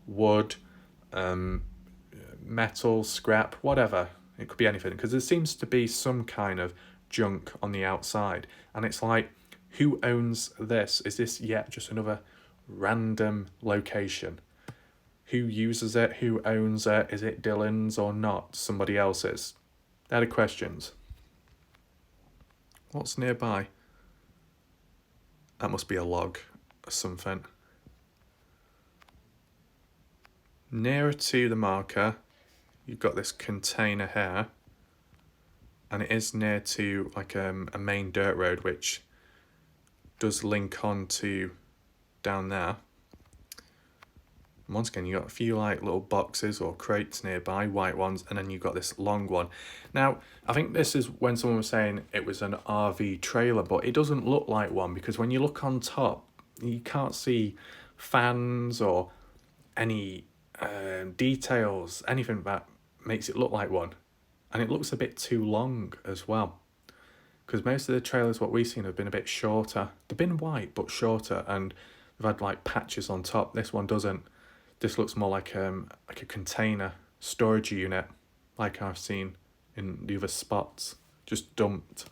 wood, metal, scrap, whatever. It could be anything, because there seems to be some kind of junk on the outside, and it's like, who owns this? Is this yet just another random location? Who uses it? Who owns it? Is it Dylan's or not? Somebody else's? They're the questions. What's nearby? That must be a log or something. Nearer to the marker, you've got this container here, and it is near to like a main dirt road, which does link on to down there. And once again, you've got a few like little boxes or crates nearby, white ones, and then you've got this long one. Now, I think this is when someone was saying it was an RV trailer, but it doesn't look like one, because when you look on top, you can't see fans or any details, anything that makes it look like one. And it looks a bit too long as well, because most of the trailers what we've seen have been a bit shorter. They've been white but shorter, and they've had like patches on top. This one doesn't. This looks more like a container storage unit, like I've seen in the other spots. Just dumped.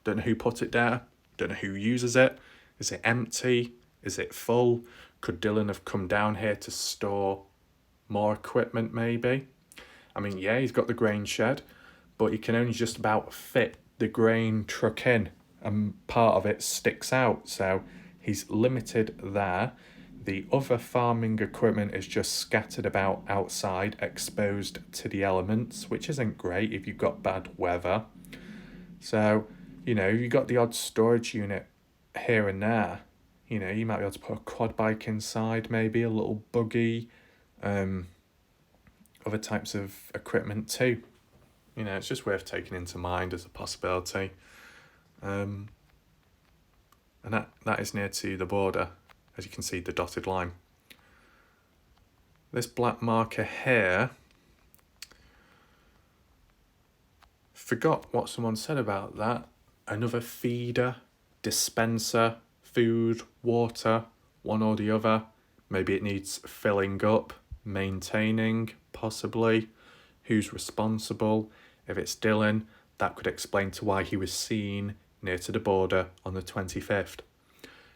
Don't know who put it there. Don't know who uses it. Is it empty? Is it full? Could Dylan have come down here to store more equipment maybe? I mean, yeah, he's got the grain shed, but he can only just about fit the grain truck in, and part of it sticks out, so he's limited there. The other farming equipment is just scattered about outside, exposed to the elements, which isn't great if you've got bad weather. So, you know, you've got the odd storage unit here and there. You know, you might be able to put a quad bike inside, maybe a little buggy, other types of equipment too. You know, it's just worth taking into mind as a possibility. And that is near to the border, as you can see, the dotted line. This black marker here, forgot what someone said about that. Another feeder, dispenser, food, water, one or the other. Maybe it needs filling up, maintaining, possibly. Who's responsible? If it's Dylan, that could explain to why he was seen near to the border on the 25th.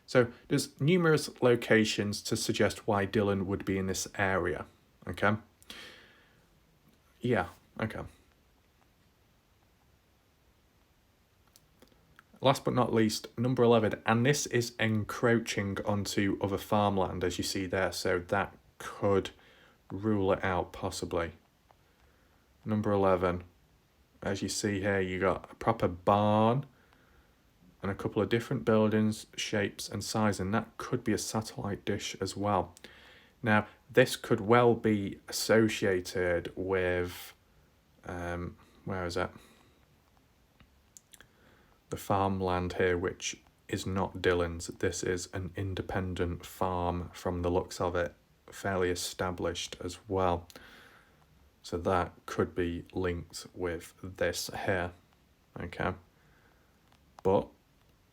So there's numerous locations to suggest why Dylan would be in this area, okay? Yeah, okay. Last but not least, number 11, and this is encroaching onto other farmland, as you see there, so that could rule it out possibly. Number 11, as you see here, you got a proper barn and a couple of different buildings, shapes and size, and that could be a satellite dish as well. Now, this could well be associated with, where is it? The farmland here, which is not Dylan's. This is an independent farm from the looks of it, fairly established as well. So that could be linked with this here, okay? But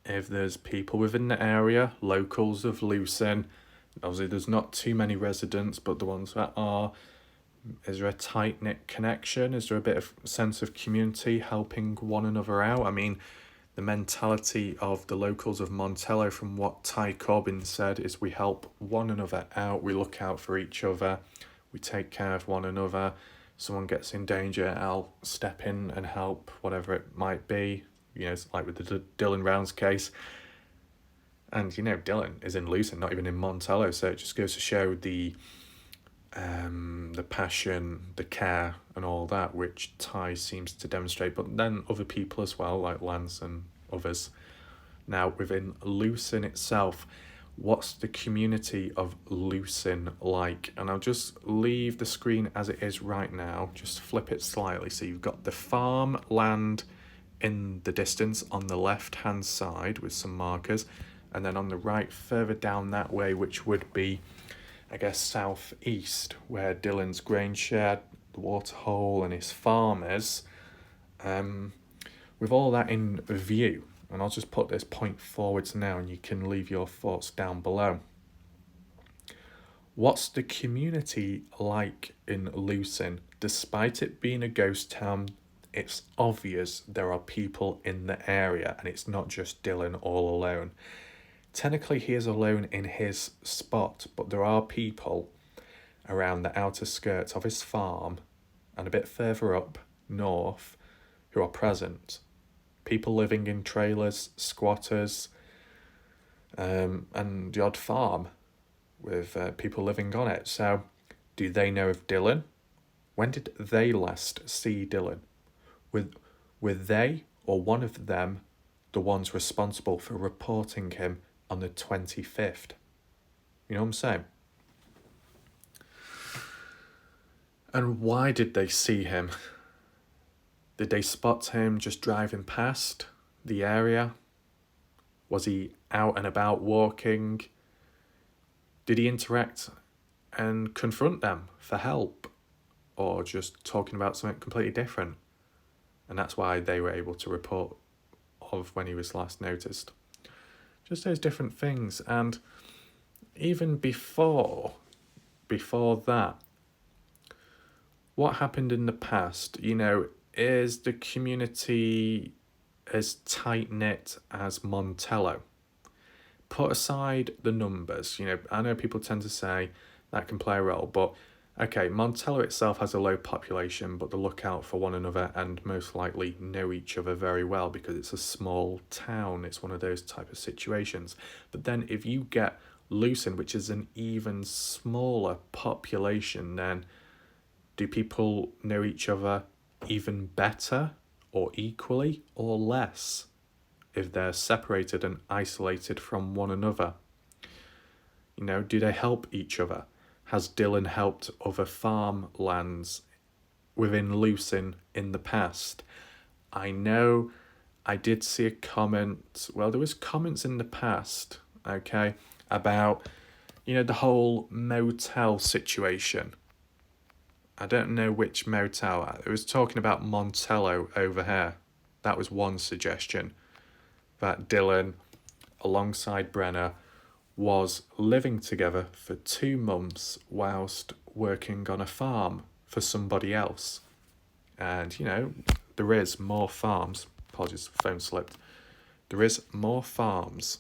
if there's people within the area, locals of Lucin, obviously there's not too many residents, but the ones that are, is there a tight-knit connection? Is there a bit of sense of community helping one another out? I mean, the mentality of the locals of Montello, from what Ty Corbin said, is we help one another out, we look out for each other, we take care of one another. Someone gets in danger, I'll step in and help, whatever it might be. You know, it's like with the Dylan Rounds case. And, you know, Dylan is in Lucin, not even in Montello, so it just goes to show the passion, the care and all that, which Ty seems to demonstrate, but then other people as well, like Lance and others. Now, within Lucin itself, what's the community of Lucin like? And I'll just leave the screen as it is right now, just flip it slightly. So you've got the farmland in the distance on the left hand side with some markers, and then on the right further down that way, which would be, I guess, southeast, where Dylan's grain shed, the waterhole and his farm is, with all that in view. And I'll just put this point forwards now and you can leave your thoughts down below. What's the community like in Lucin? Despite it being a ghost town, it's obvious there are people in the area and it's not just Dylan all alone. Technically he is alone in his spot, but there are people around the outer skirts of his farm and a bit further up north who are present. People living in trailers, squatters, and the odd farm with people living on it. So, do they know of Dylan? When did they last see Dylan? Were they or one of them the ones responsible for reporting him on the 25th? You know what I'm saying? And why did they see him? Did they spot him just driving past the area? Was he out and about walking? Did he interact and confront them for help? Or just talking about something completely different? And that's why they were able to report of when he was last noticed. Just those different things. And even before before that, what happened in the past? Is the community as tight-knit as Montello? Put aside the numbers. I know people tend to say that can play a role, but okay, Montello itself has a low population, but they look out for one another and most likely know each other very well because it's a small town. It's one of those type of situations. But then if you get Lucin, which is an even smaller population, then do people know each other even better or equally or less if they're separated and isolated from one another? Do they help each other? Has Dylan helped other farmlands within Lucin in the past? I know I did see a comment, well, there was comments in the past, okay, about, the whole motel situation. I don't know which motel. It was talking about Montello over here. That was one suggestion, that Dylan, alongside Brenner, was living together for 2 months whilst working on a farm for somebody else. And, there is more farms. Apologies, phone slipped. There is more farms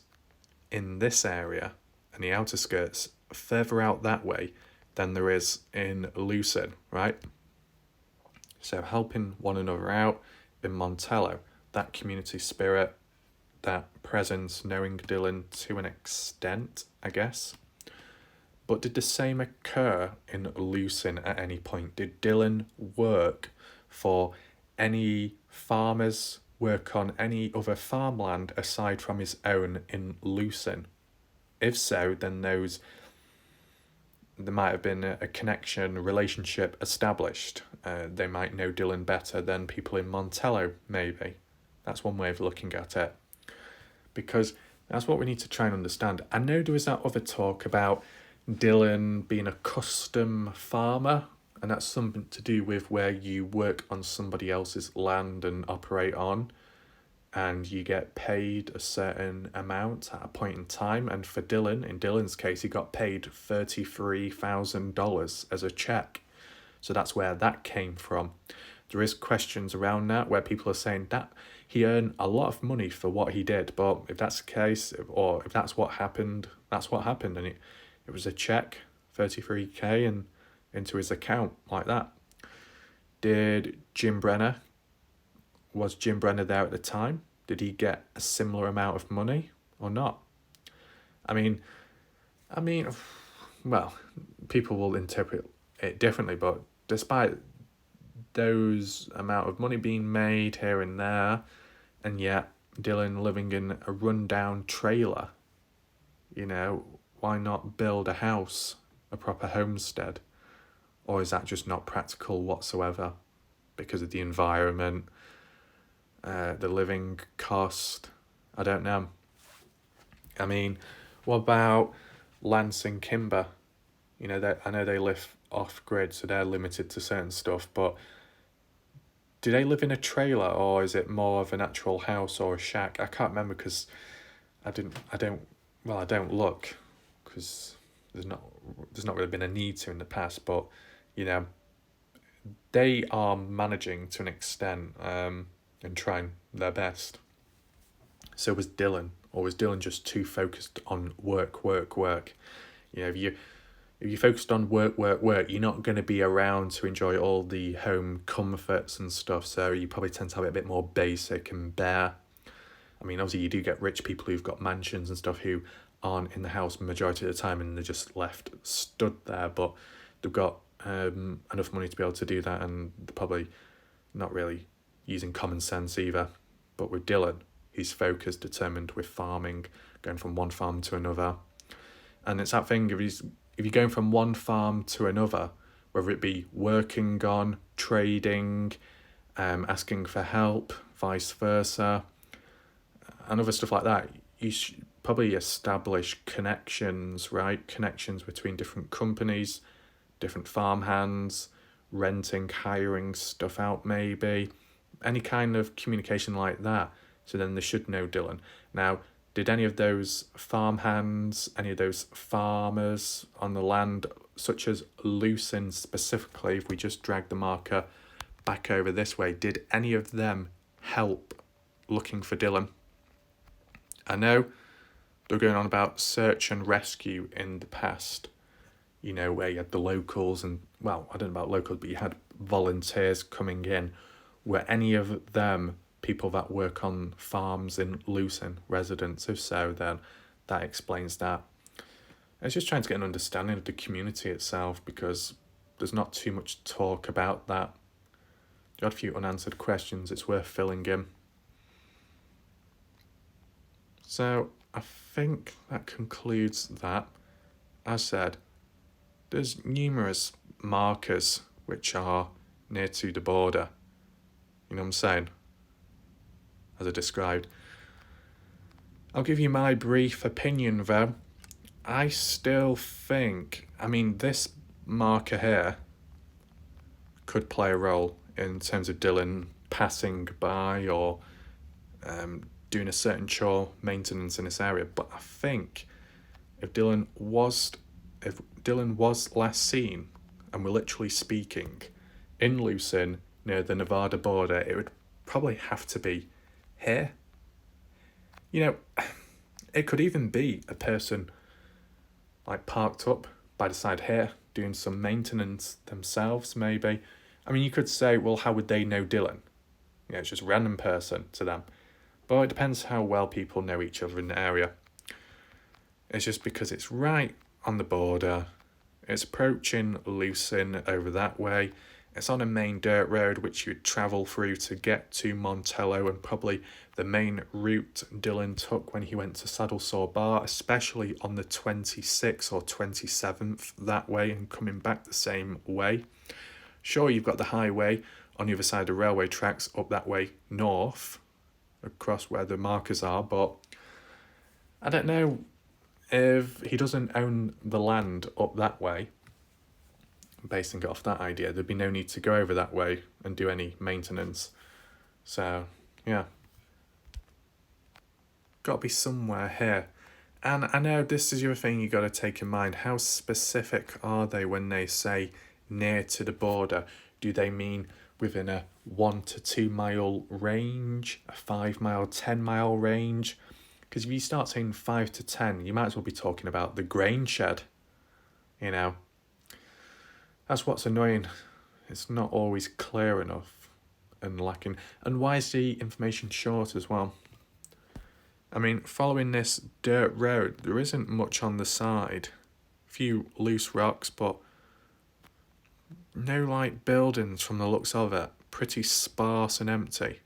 in this area and the outer skirts further out that way than there is in Lucin, right? So helping one another out in Montello, that community spirit, that presence, knowing Dylan to an extent, I guess. But did the same occur in Lucin at any point? Did Dylan work for any farmers, work on any other farmland aside from his own in Lucin? If so, then there might have been a connection, relationship established. They might know Dylan better than people in Montello, maybe. That's one way of looking at it. Because that's what we need to try and understand. I know there was that other talk about Dylan being a custom farmer, and that's something to do with where you work on somebody else's land and operate on, and you get paid a certain amount at a point in time. And for Dylan, in Dylan's case, he got paid $33,000 as a check. So that's where that came from. There is questions around that where people are saying that he earned a lot of money for what he did. But if that's the case, or if that's what happened, that's what happened. And it was a check, 33K, and into his account like that. Was Jim Brenner there at the time? Did he get a similar amount of money or not? I mean, well, people will interpret it differently, but despite those amount of money being made here and there, and yet Dylan living in a rundown trailer, why not build a house, a proper homestead? Or is that just not practical whatsoever because of the environment, the living cost? I don't know. I mean, what about Lance and Kimber? I know they live off-grid, so they're limited to certain stuff, but do they live in a trailer, or is it more of an actual house or a shack? I can't remember because I don't look, because there's not really been a need to in the past, but they are managing to an extent and trying their best. So was Dylan, or was Dylan just too focused on work? If you're focused on work, you're not going to be around to enjoy all the home comforts and stuff, so you probably tend to have it a bit more basic and bare. I mean, obviously you do get rich people who've got mansions and stuff who aren't in the house majority of the time and they're just left stood there, but they've got enough money to be able to do that, and they're probably not really using common sense either. But with Dylan, he's focused, determined with farming, going from one farm to another. And it's that thing, if you're going from one farm to another, whether it be working on, trading, asking for help, vice versa, and other stuff like that, you should probably establish connections, right? Connections between different companies, different farmhands, renting, hiring stuff out maybe, any kind of communication like that. So then they should know Dylan. Now, did any of those farmhands, any of those farmers on the land such as Lucin specifically, if we just drag the marker back over this way, did any of them help looking for Dylan? I know they're going on about search and rescue in the past, you know, where you had the locals and, well, I don't know about locals, but you had volunteers coming in. Were any of them people that work on farms in Lucin, residents? If so, then that explains that. I was just trying to get an understanding of the community itself, because there's not too much talk about that. You had a few unanswered questions, it's worth filling in. So I think that concludes that. As said, there's numerous markers which are near to the border. You know what I'm saying? As I described. I'll give you my brief opinion though. I still think, I mean, this marker here could play a role in terms of Dylan passing by or doing a certain chore, maintenance in this area. But I think if Dylan was last seen, and we're literally speaking, in Lucin near the Nevada border, it would probably have to be here. You know, it could even be a person like parked up by the side here doing some maintenance themselves, maybe. I mean, you could say, well, how would they know Dylan? You know, it's just a random person to them. But it depends how well people know each other in the area. It's just because it's right on the border. It's approaching Lucin over that way. It's on a main dirt road which you'd travel through to get to Montello, and probably the main route Dylan took when he went to Saddle Sore Bar, especially on the 26th or 27th that way and coming back the same way. Sure, you've got the highway on the other side of the railway tracks up that way north, across where the markers are, but I don't know if he doesn't own the land up that way. Basing it off that idea, there'd be no need to go over that way and do any maintenance. So, yeah. Got to be somewhere here. And I know this is your thing you got to take in mind. How specific are they when they say near to the border? Do they mean within a 1 to 2 mile range, a 5 mile, 10 mile range? Because if you start saying 5 to 10, you might as well be talking about the grain shed, you know. That's what's annoying. It's not always clear enough and lacking. And why is the information short as well? I mean, following this dirt road, there isn't much on the side. A few loose rocks, but no like buildings from the looks of it. Pretty sparse and empty.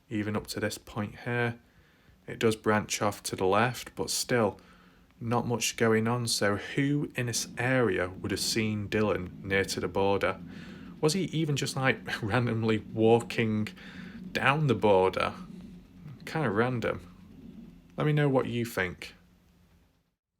Even up to this point here. It does branch off to the left, but still not much going on. So who in this area would have seen Dylan near to the border? Was he even just like randomly walking down the border? Kind of random. Let me know what you think.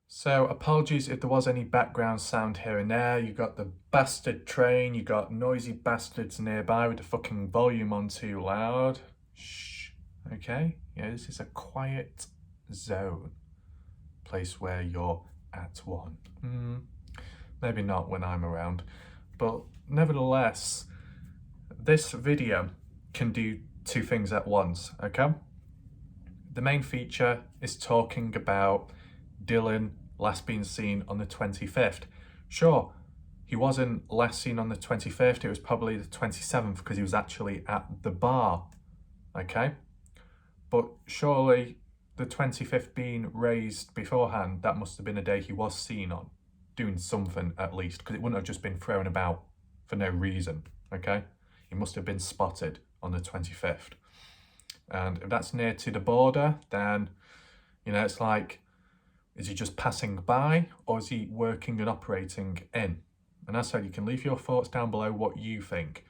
So apologies if there was any background sound here and there. You got the bastard train, you got noisy bastards nearby with the fucking volume on too loud. Shh. Okay, yeah, this is a quiet zone. Place where you're at one. Maybe not when I'm around, but nevertheless, this video can do two things at once, okay? The main feature is talking about Dylan last being seen on the 25th. Sure, he wasn't last seen on the 25th, it was probably the 27th because he was actually at the bar, okay? But surely the 25th being raised beforehand, that must have been a day he was seen on, doing something at least, because it wouldn't have just been thrown about for no reason, okay? He must have been spotted on the 25th. And if that's near to the border, then, you know, it's like, is he just passing by or is he working and operating in? And as I said, you can leave your thoughts down below what you think.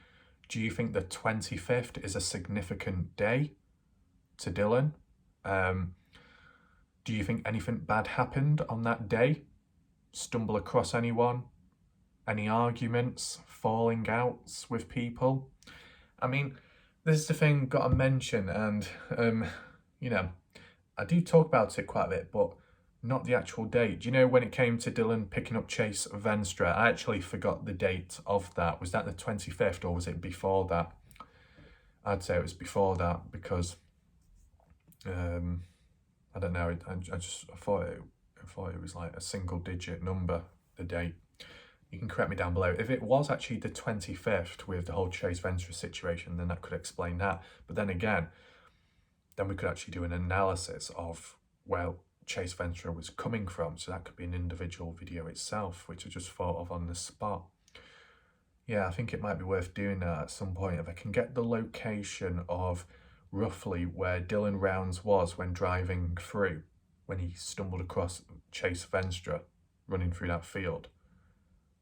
Do you think the 25th is a significant day to Dylan? Do you think anything bad happened on that day? Stumble across anyone? Any arguments, falling outs with people? I mean, this is the thing got to mention, and you know, I do talk about it quite a bit, but not the actual date. Do you know when it came to Dylan picking up Chase Venstre? I actually forgot the date of that. Was that the 25th or was it before that? I'd say it was before that because I don't know. I thought it was like a single digit number, the date. You can correct me down below. If it was actually the 25th with the whole Chase Venstre situation, then that could explain that. But then again, then we could actually do an analysis of where Chase Venstre was coming from. So that could be an individual video itself, which I just thought of on the spot. Yeah, I think it might be worth doing that at some point. If I can get the location of roughly where Dylan Rounds was when driving through, when he stumbled across Chase Venstre running through that field.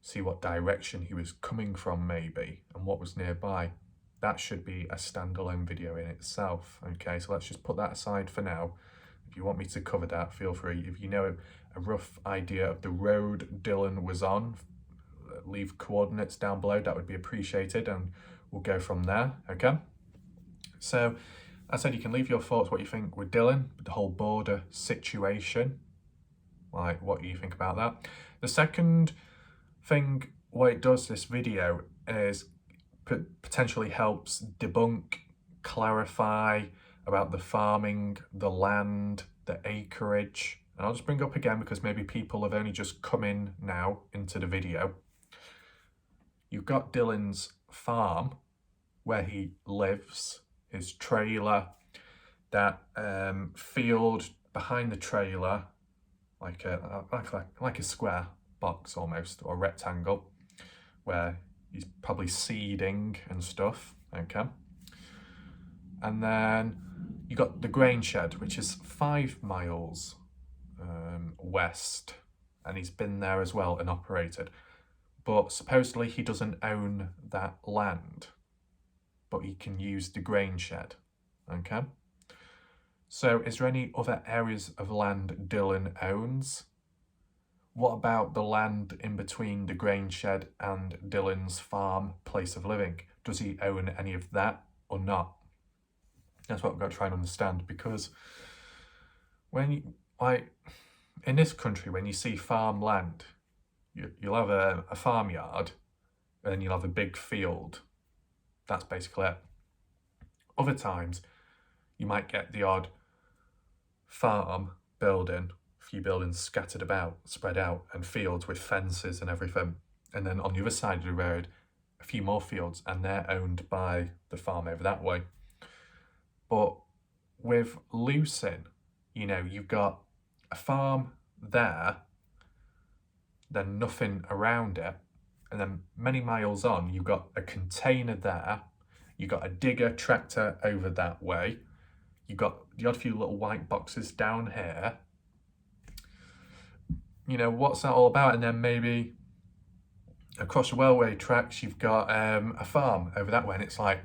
See what direction he was coming from maybe and what was nearby. That should be a standalone video in itself. Okay, so let's just put that aside for now. If you want me to cover that, feel free. If you know a rough idea of the road Dylan was on, leave coordinates down below. That would be appreciated and we'll go from there. Okay, so as I said, you can leave your thoughts, what you think with Dylan, with the whole border situation, like what you think about that. The second thing what it does, this video, is potentially helps debunk, clarify about the farming, the land, the acreage. And I'll just bring up again because maybe people have only just come in now into the video. You've got Dylan's farm where he lives, his trailer, that field behind the trailer, like a square box almost, or rectangle, where he's probably seeding and stuff. Okay, and then you got the grain shed, which is 5 miles west, and he's been there as well and operated, but supposedly he doesn't own that land, but he can use the grain shed. Okay, so is there any other areas of land Dylan owns? What about the land in between the grain shed and Dylan's farm place of living? Does he own any of that or not? That's what I've got to try and understand, because when you, like, in this country, when you see farmland, you'll have a farmyard and then you'll have a big field. That's basically it. Other times, you might get the odd farm building, few buildings scattered about, spread out, and fields with fences and everything. And then on the other side of the road, a few more fields, and they're owned by the farm over that way. But with Lucin, you know, you've got a farm there, then nothing around it, and then many miles on, you've got a container there, you've got a digger tractor over that way, you've got the odd few little white boxes down here. You know, what's that all about? And then maybe across the railway tracks, you've got a farm over that way, and it's like,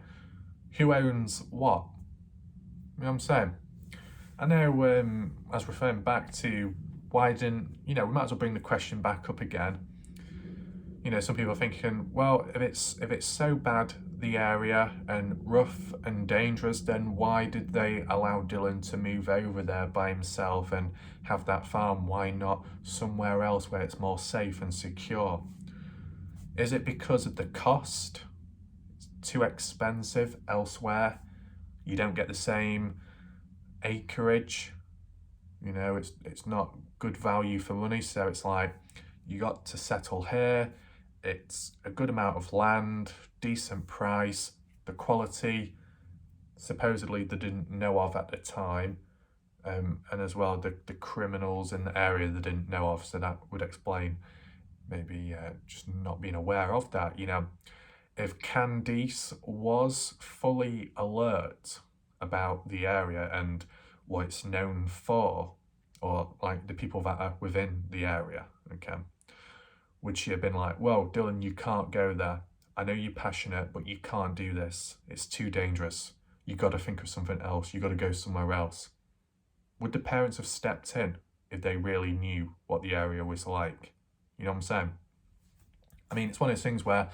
who owns what? You know what I'm saying? I know, as referring back to why didn't, you know, we might as well bring the question back up again. You know, some people are thinking, well, if it's so bad, the area, and rough and dangerous, then why did they allow Dylan to move over there by himself and have that farm? Why not somewhere else where it's more safe and secure? Is it because of the cost? It's too expensive elsewhere? You don't get the same acreage? You know, it's not good value for money, so it's like, you got to settle here. It's a good amount of land, decent price, the quality supposedly they didn't know of at the time, and as well the criminals in the area they didn't know of, so that would explain maybe just not being aware of that. You know, if Candice was fully alert about the area and what it's known for, or like the people that are within the area, okay, would she have been like, well, Dylan, you can't go there. I know you're passionate, but you can't do this. It's too dangerous. You got to think of something else. You got to go somewhere else. Would the parents have stepped in if they really knew what the area was like? You know what I'm saying? I mean, it's one of those things where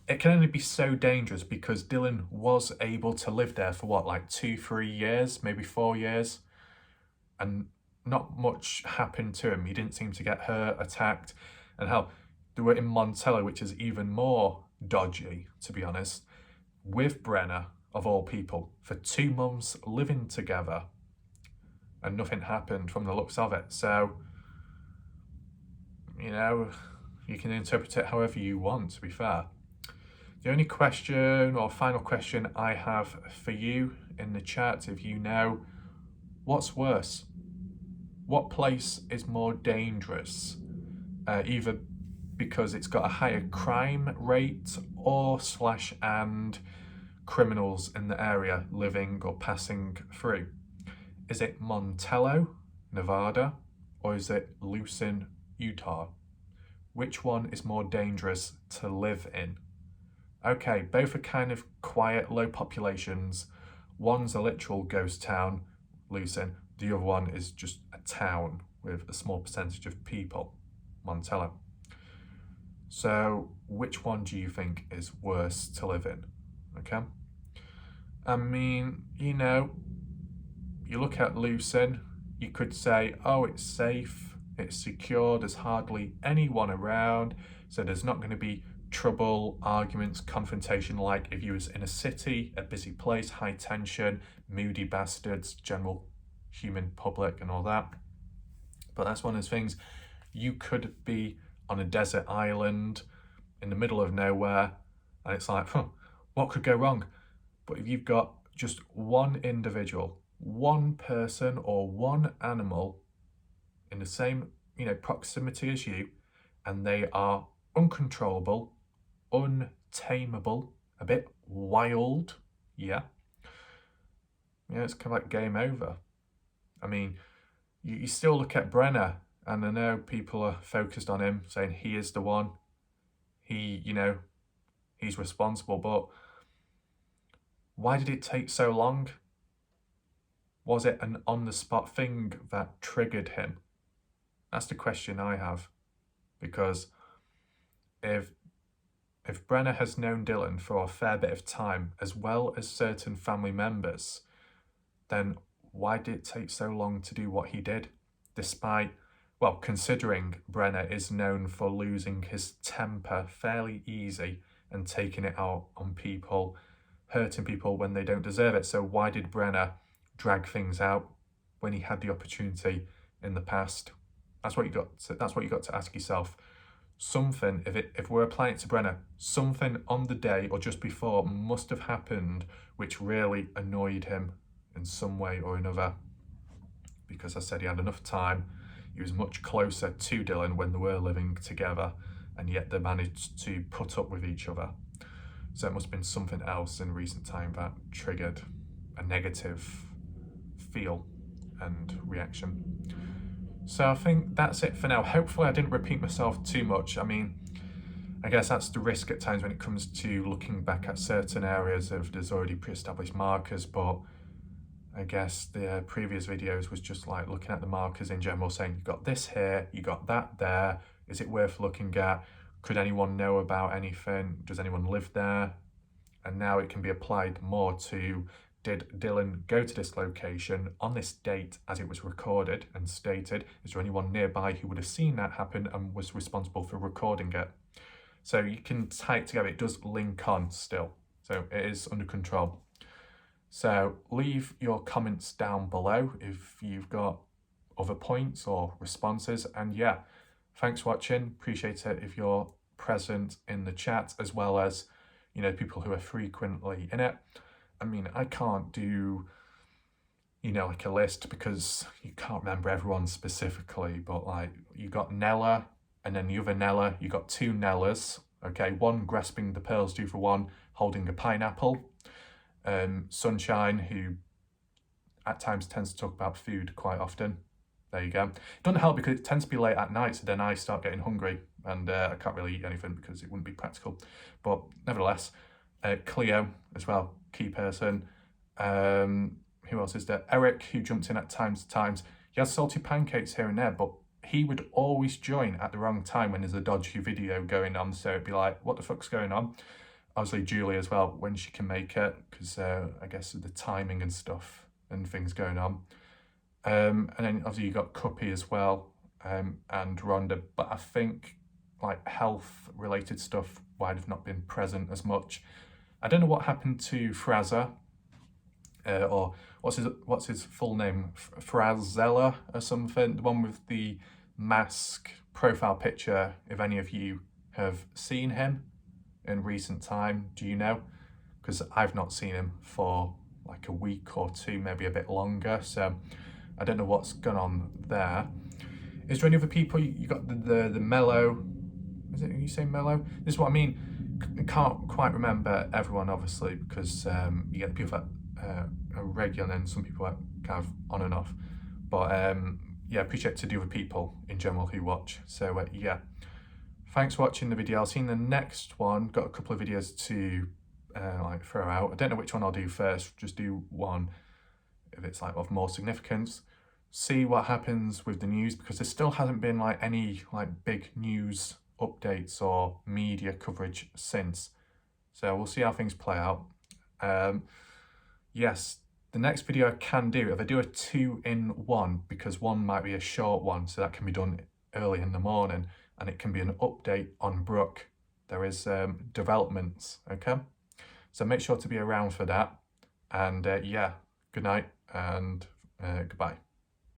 it can only be so dangerous because Dylan was able to live there for what, like 2-3 years, maybe 4 years, and not much happened to him. He didn't seem to get hurt, attacked, and hell, they were in Montello, which is even more dodgy, to be honest, with Brenner, of all people, for 2 months living together, and nothing happened from the looks of it. So, you know, you can interpret it however you want, to be fair. The only question or final question I have for you in the chat, if you know, what's worse? What place is more dangerous? Either because it's got a higher crime rate or / and criminals in the area living or passing through. Is it Montello, Nevada, or is it Lucin, Utah? Which one is more dangerous to live in? Okay, both are kind of quiet, low populations. One's a literal ghost town, Lucin. The other one is just a town with a small percentage of people, Montello. So which one do you think is worse to live in? Okay. I mean, you know, you look at Lucin, you could say, oh, it's safe, it's secure, there's hardly anyone around, so there's not going to be trouble, arguments, confrontation like if you was in a city, a busy place, high tension, moody bastards, general human public and all that. But that's one of those things. You could be on a desert island in the middle of nowhere, and it's like, what could go wrong? But if you've got just one individual, one person or one animal in the same, proximity as you, and they are uncontrollable, untamable, a bit wild, yeah, it's kind of like game over. I mean, you still look at Brenner, and I know people are focused on him, saying he is the one, he, he's responsible, but why did it take so long? Was it an on-the-spot thing that triggered him? That's the question I have. Because if Brenner has known Dylan for a fair bit of time, as well as certain family members, then why did it take so long to do what he did? Despite, well, considering Brenner is known for losing his temper fairly easy and taking it out on people, hurting people when they don't deserve it. So why did Brenner drag things out when he had the opportunity in the past? That's what you got to ask yourself. Something, if we're applying it to Brenner, something on the day or just before must have happened which really annoyed him in some way or another. Because I said he had enough time, he was much closer to Dylan when they were living together, and yet they managed to put up with each other. So it must have been something else in recent time that triggered a negative feel and reaction. So I think that's it for now. Hopefully I didn't repeat myself too much. I mean, I guess that's the risk at times when it comes to looking back at certain areas of there's already pre-established markers, but I guess the previous videos was just like looking at the markers in general, saying you got this here, you got that there, is it worth looking at? Could anyone know about anything? Does anyone live there? And now it can be applied more to, did Dylan go to this location on this date as it was recorded and stated? Is there anyone nearby who would have seen that happen and was responsible for recording it? So you can tie it together. It does link on still. So it is under control. So leave your comments down below if you've got other points or responses. And yeah, thanks for watching. Appreciate it if you're present in the chat, as well as, people who are frequently in it. I mean, I can't do, like a list because you can't remember everyone specifically, but like you got Nella and then the other Nella, you got 2 Nellas, okay? One grasping the pearls due for one, holding a pineapple. Sunshine, who at times tends to talk about food quite often. There you go. It doesn't help because it tends to be late at night, so then I start getting hungry and I can't really eat anything because it wouldn't be practical. But nevertheless, Cleo as well, key person. Who else is there? Eric, who jumped in at times. He has salty pancakes here and there, but he would always join at the wrong time when there's a dodgy video going on. So it'd be like, what the fuck's going on? Obviously Julie as well, when she can make it, because I guess the timing and stuff and things going on. And then obviously you got Cuppy as well, and Rhonda, but I think like health related stuff might have not been present as much. I don't know what happened to Fraser, or what's his full name, Frazella or something, the one with the mask profile picture. If any of you have seen him in recent time, do you know? Because I've not seen him for like a week or two, maybe a bit longer, so I don't know what's gone on there. Is there any other people? You got the Mellow, is it, you say Mellow? This is what I mean. I can't quite remember everyone, obviously, because you get the people that are regular and some people that kind of on and off. But yeah, appreciate to the other people in general who watch. So yeah, thanks for watching the video. I'll see you in the next one. Got a couple of videos to like throw out. I don't know which one I'll do first. Just do one if it's like of more significance. See what happens with the news, because there still hasn't been like any like big news updates or media coverage since. So we'll see how things play out. Yes, the next video I can do, if I do a 2-in-1, because one might be a short one, so that can be done early in the morning, and it can be an update on Brooke. There is developments, okay? So make sure to be around for that. And yeah, good night and goodbye.